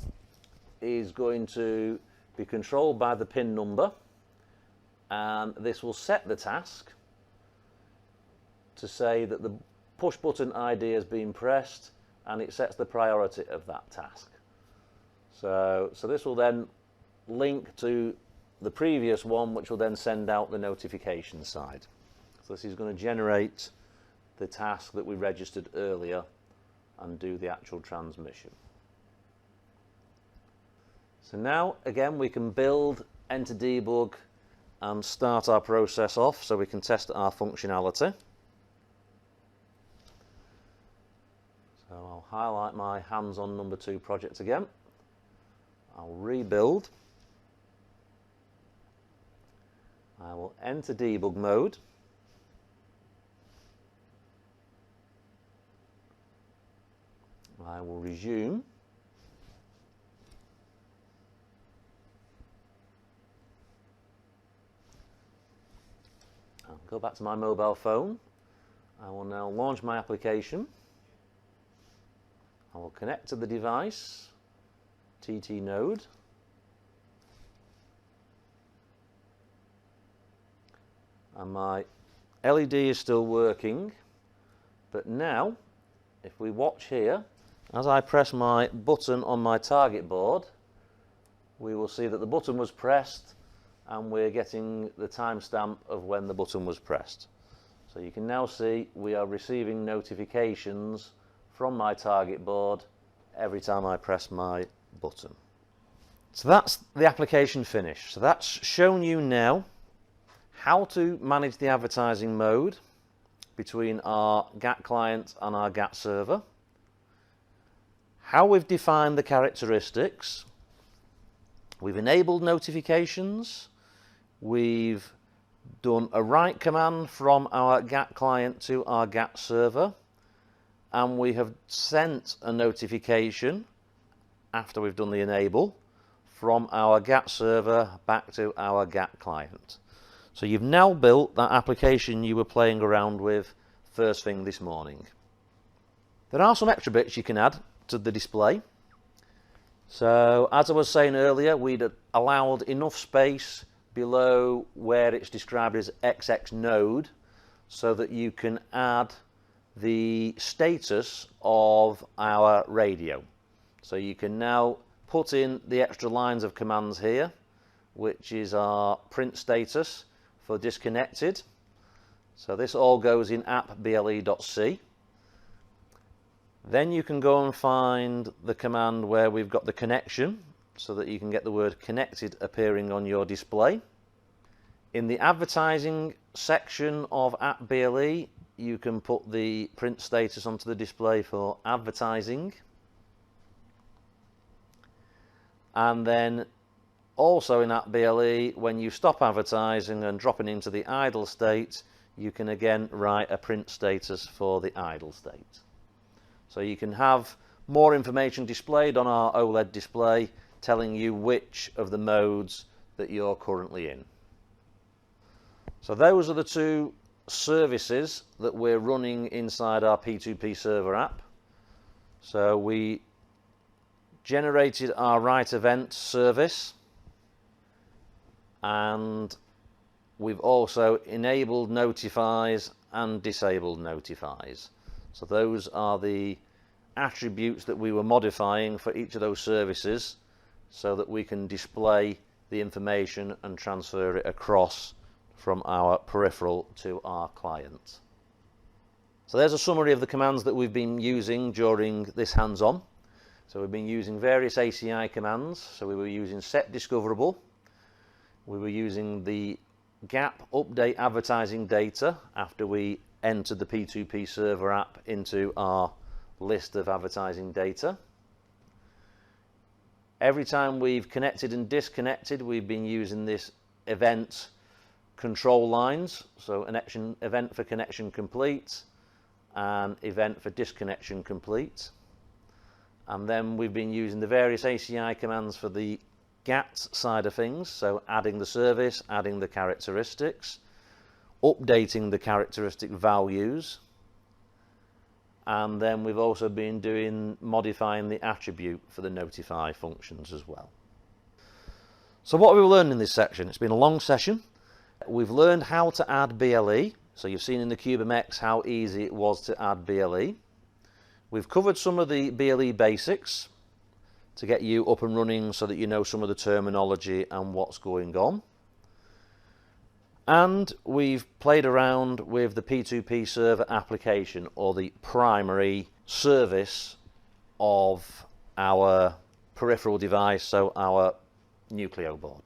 is going to be controlled by the pin number, and this will set the task to say that the push button ID has been pressed, and it sets the priority of that task. So this will then link to the previous one, which will then send out the notification side. So this is going to generate the task that we registered earlier and do the actual transmission. So now again we can build, enter debug and start our process off so we can test our functionality. So I'll highlight my hands-on number 2 project again. I'll rebuild. I will enter debug mode. I will resume. I'll go back to my mobile phone. I will now launch my application. I will connect to the device, TT node. And my LED is still working, but now if we watch here, as I press my button on my target board, we will see that the button was pressed and we're getting the timestamp of when the button was pressed. So you can now see we are receiving notifications from my target board every time I press my button. So that's the application finished. So that's shown you now how to manage the advertising mode between our GAT client and our GAT server, how we've defined the characteristics, we've enabled notifications, we've done a write command from our GAT client to our GAT server, and we have sent a notification after we've done the enable from our GAT server back to our GAT client. So you've now built that application you were playing around with first thing this morning. There are some extra bits you can add to the display. So as I was saying earlier, we'd allowed enough space below where it's described as XX node so that you can add the status of our radio. So you can now put in the extra lines of commands here, which is our print status for disconnected. So this all goes in app.ble.c. Then you can go and find the command where we've got the connection so that you can get the word connected appearing on your display. In the advertising section of app.ble, you can put the print status onto the display for advertising. And then also in app.ble, when you stop advertising and dropping into the idle state, you can again write a print status for the idle state. So you can have more information displayed on our OLED display telling you which of the modes that you're currently in. So those are the two services that we're running inside our P2p server app. So we generated our write event service, and we've also enabled notifies and disabled notifies. So those are the attributes that we were modifying for each of those services so that we can display the information and transfer it across from our peripheral to our client. So there's a summary of the commands that we've been using during this hands-on. So we've been using various ACI commands. So we were using set discoverable. We were using the gap update advertising data after we entered the P2p server app into our list of advertising data. Every time we've connected and disconnected, we've been using this event control lines. So an event for connection complete and event for disconnection complete. And then we've been using the various ACI commands for the GAT side of things. So adding the service, adding the characteristics, updating the characteristic values, and then we've also been modifying the attribute for the notify functions as well. So what have we learned in this section? It's been a long session. We've learned how to add BLE. So you've seen in the CubeMX how easy it was to add BLE. We've covered some of the BLE basics to get you up and running so that you know some of the terminology and what's going on. And we've played around with the P2p server application, or the primary service of our peripheral device, so our Nucleo board.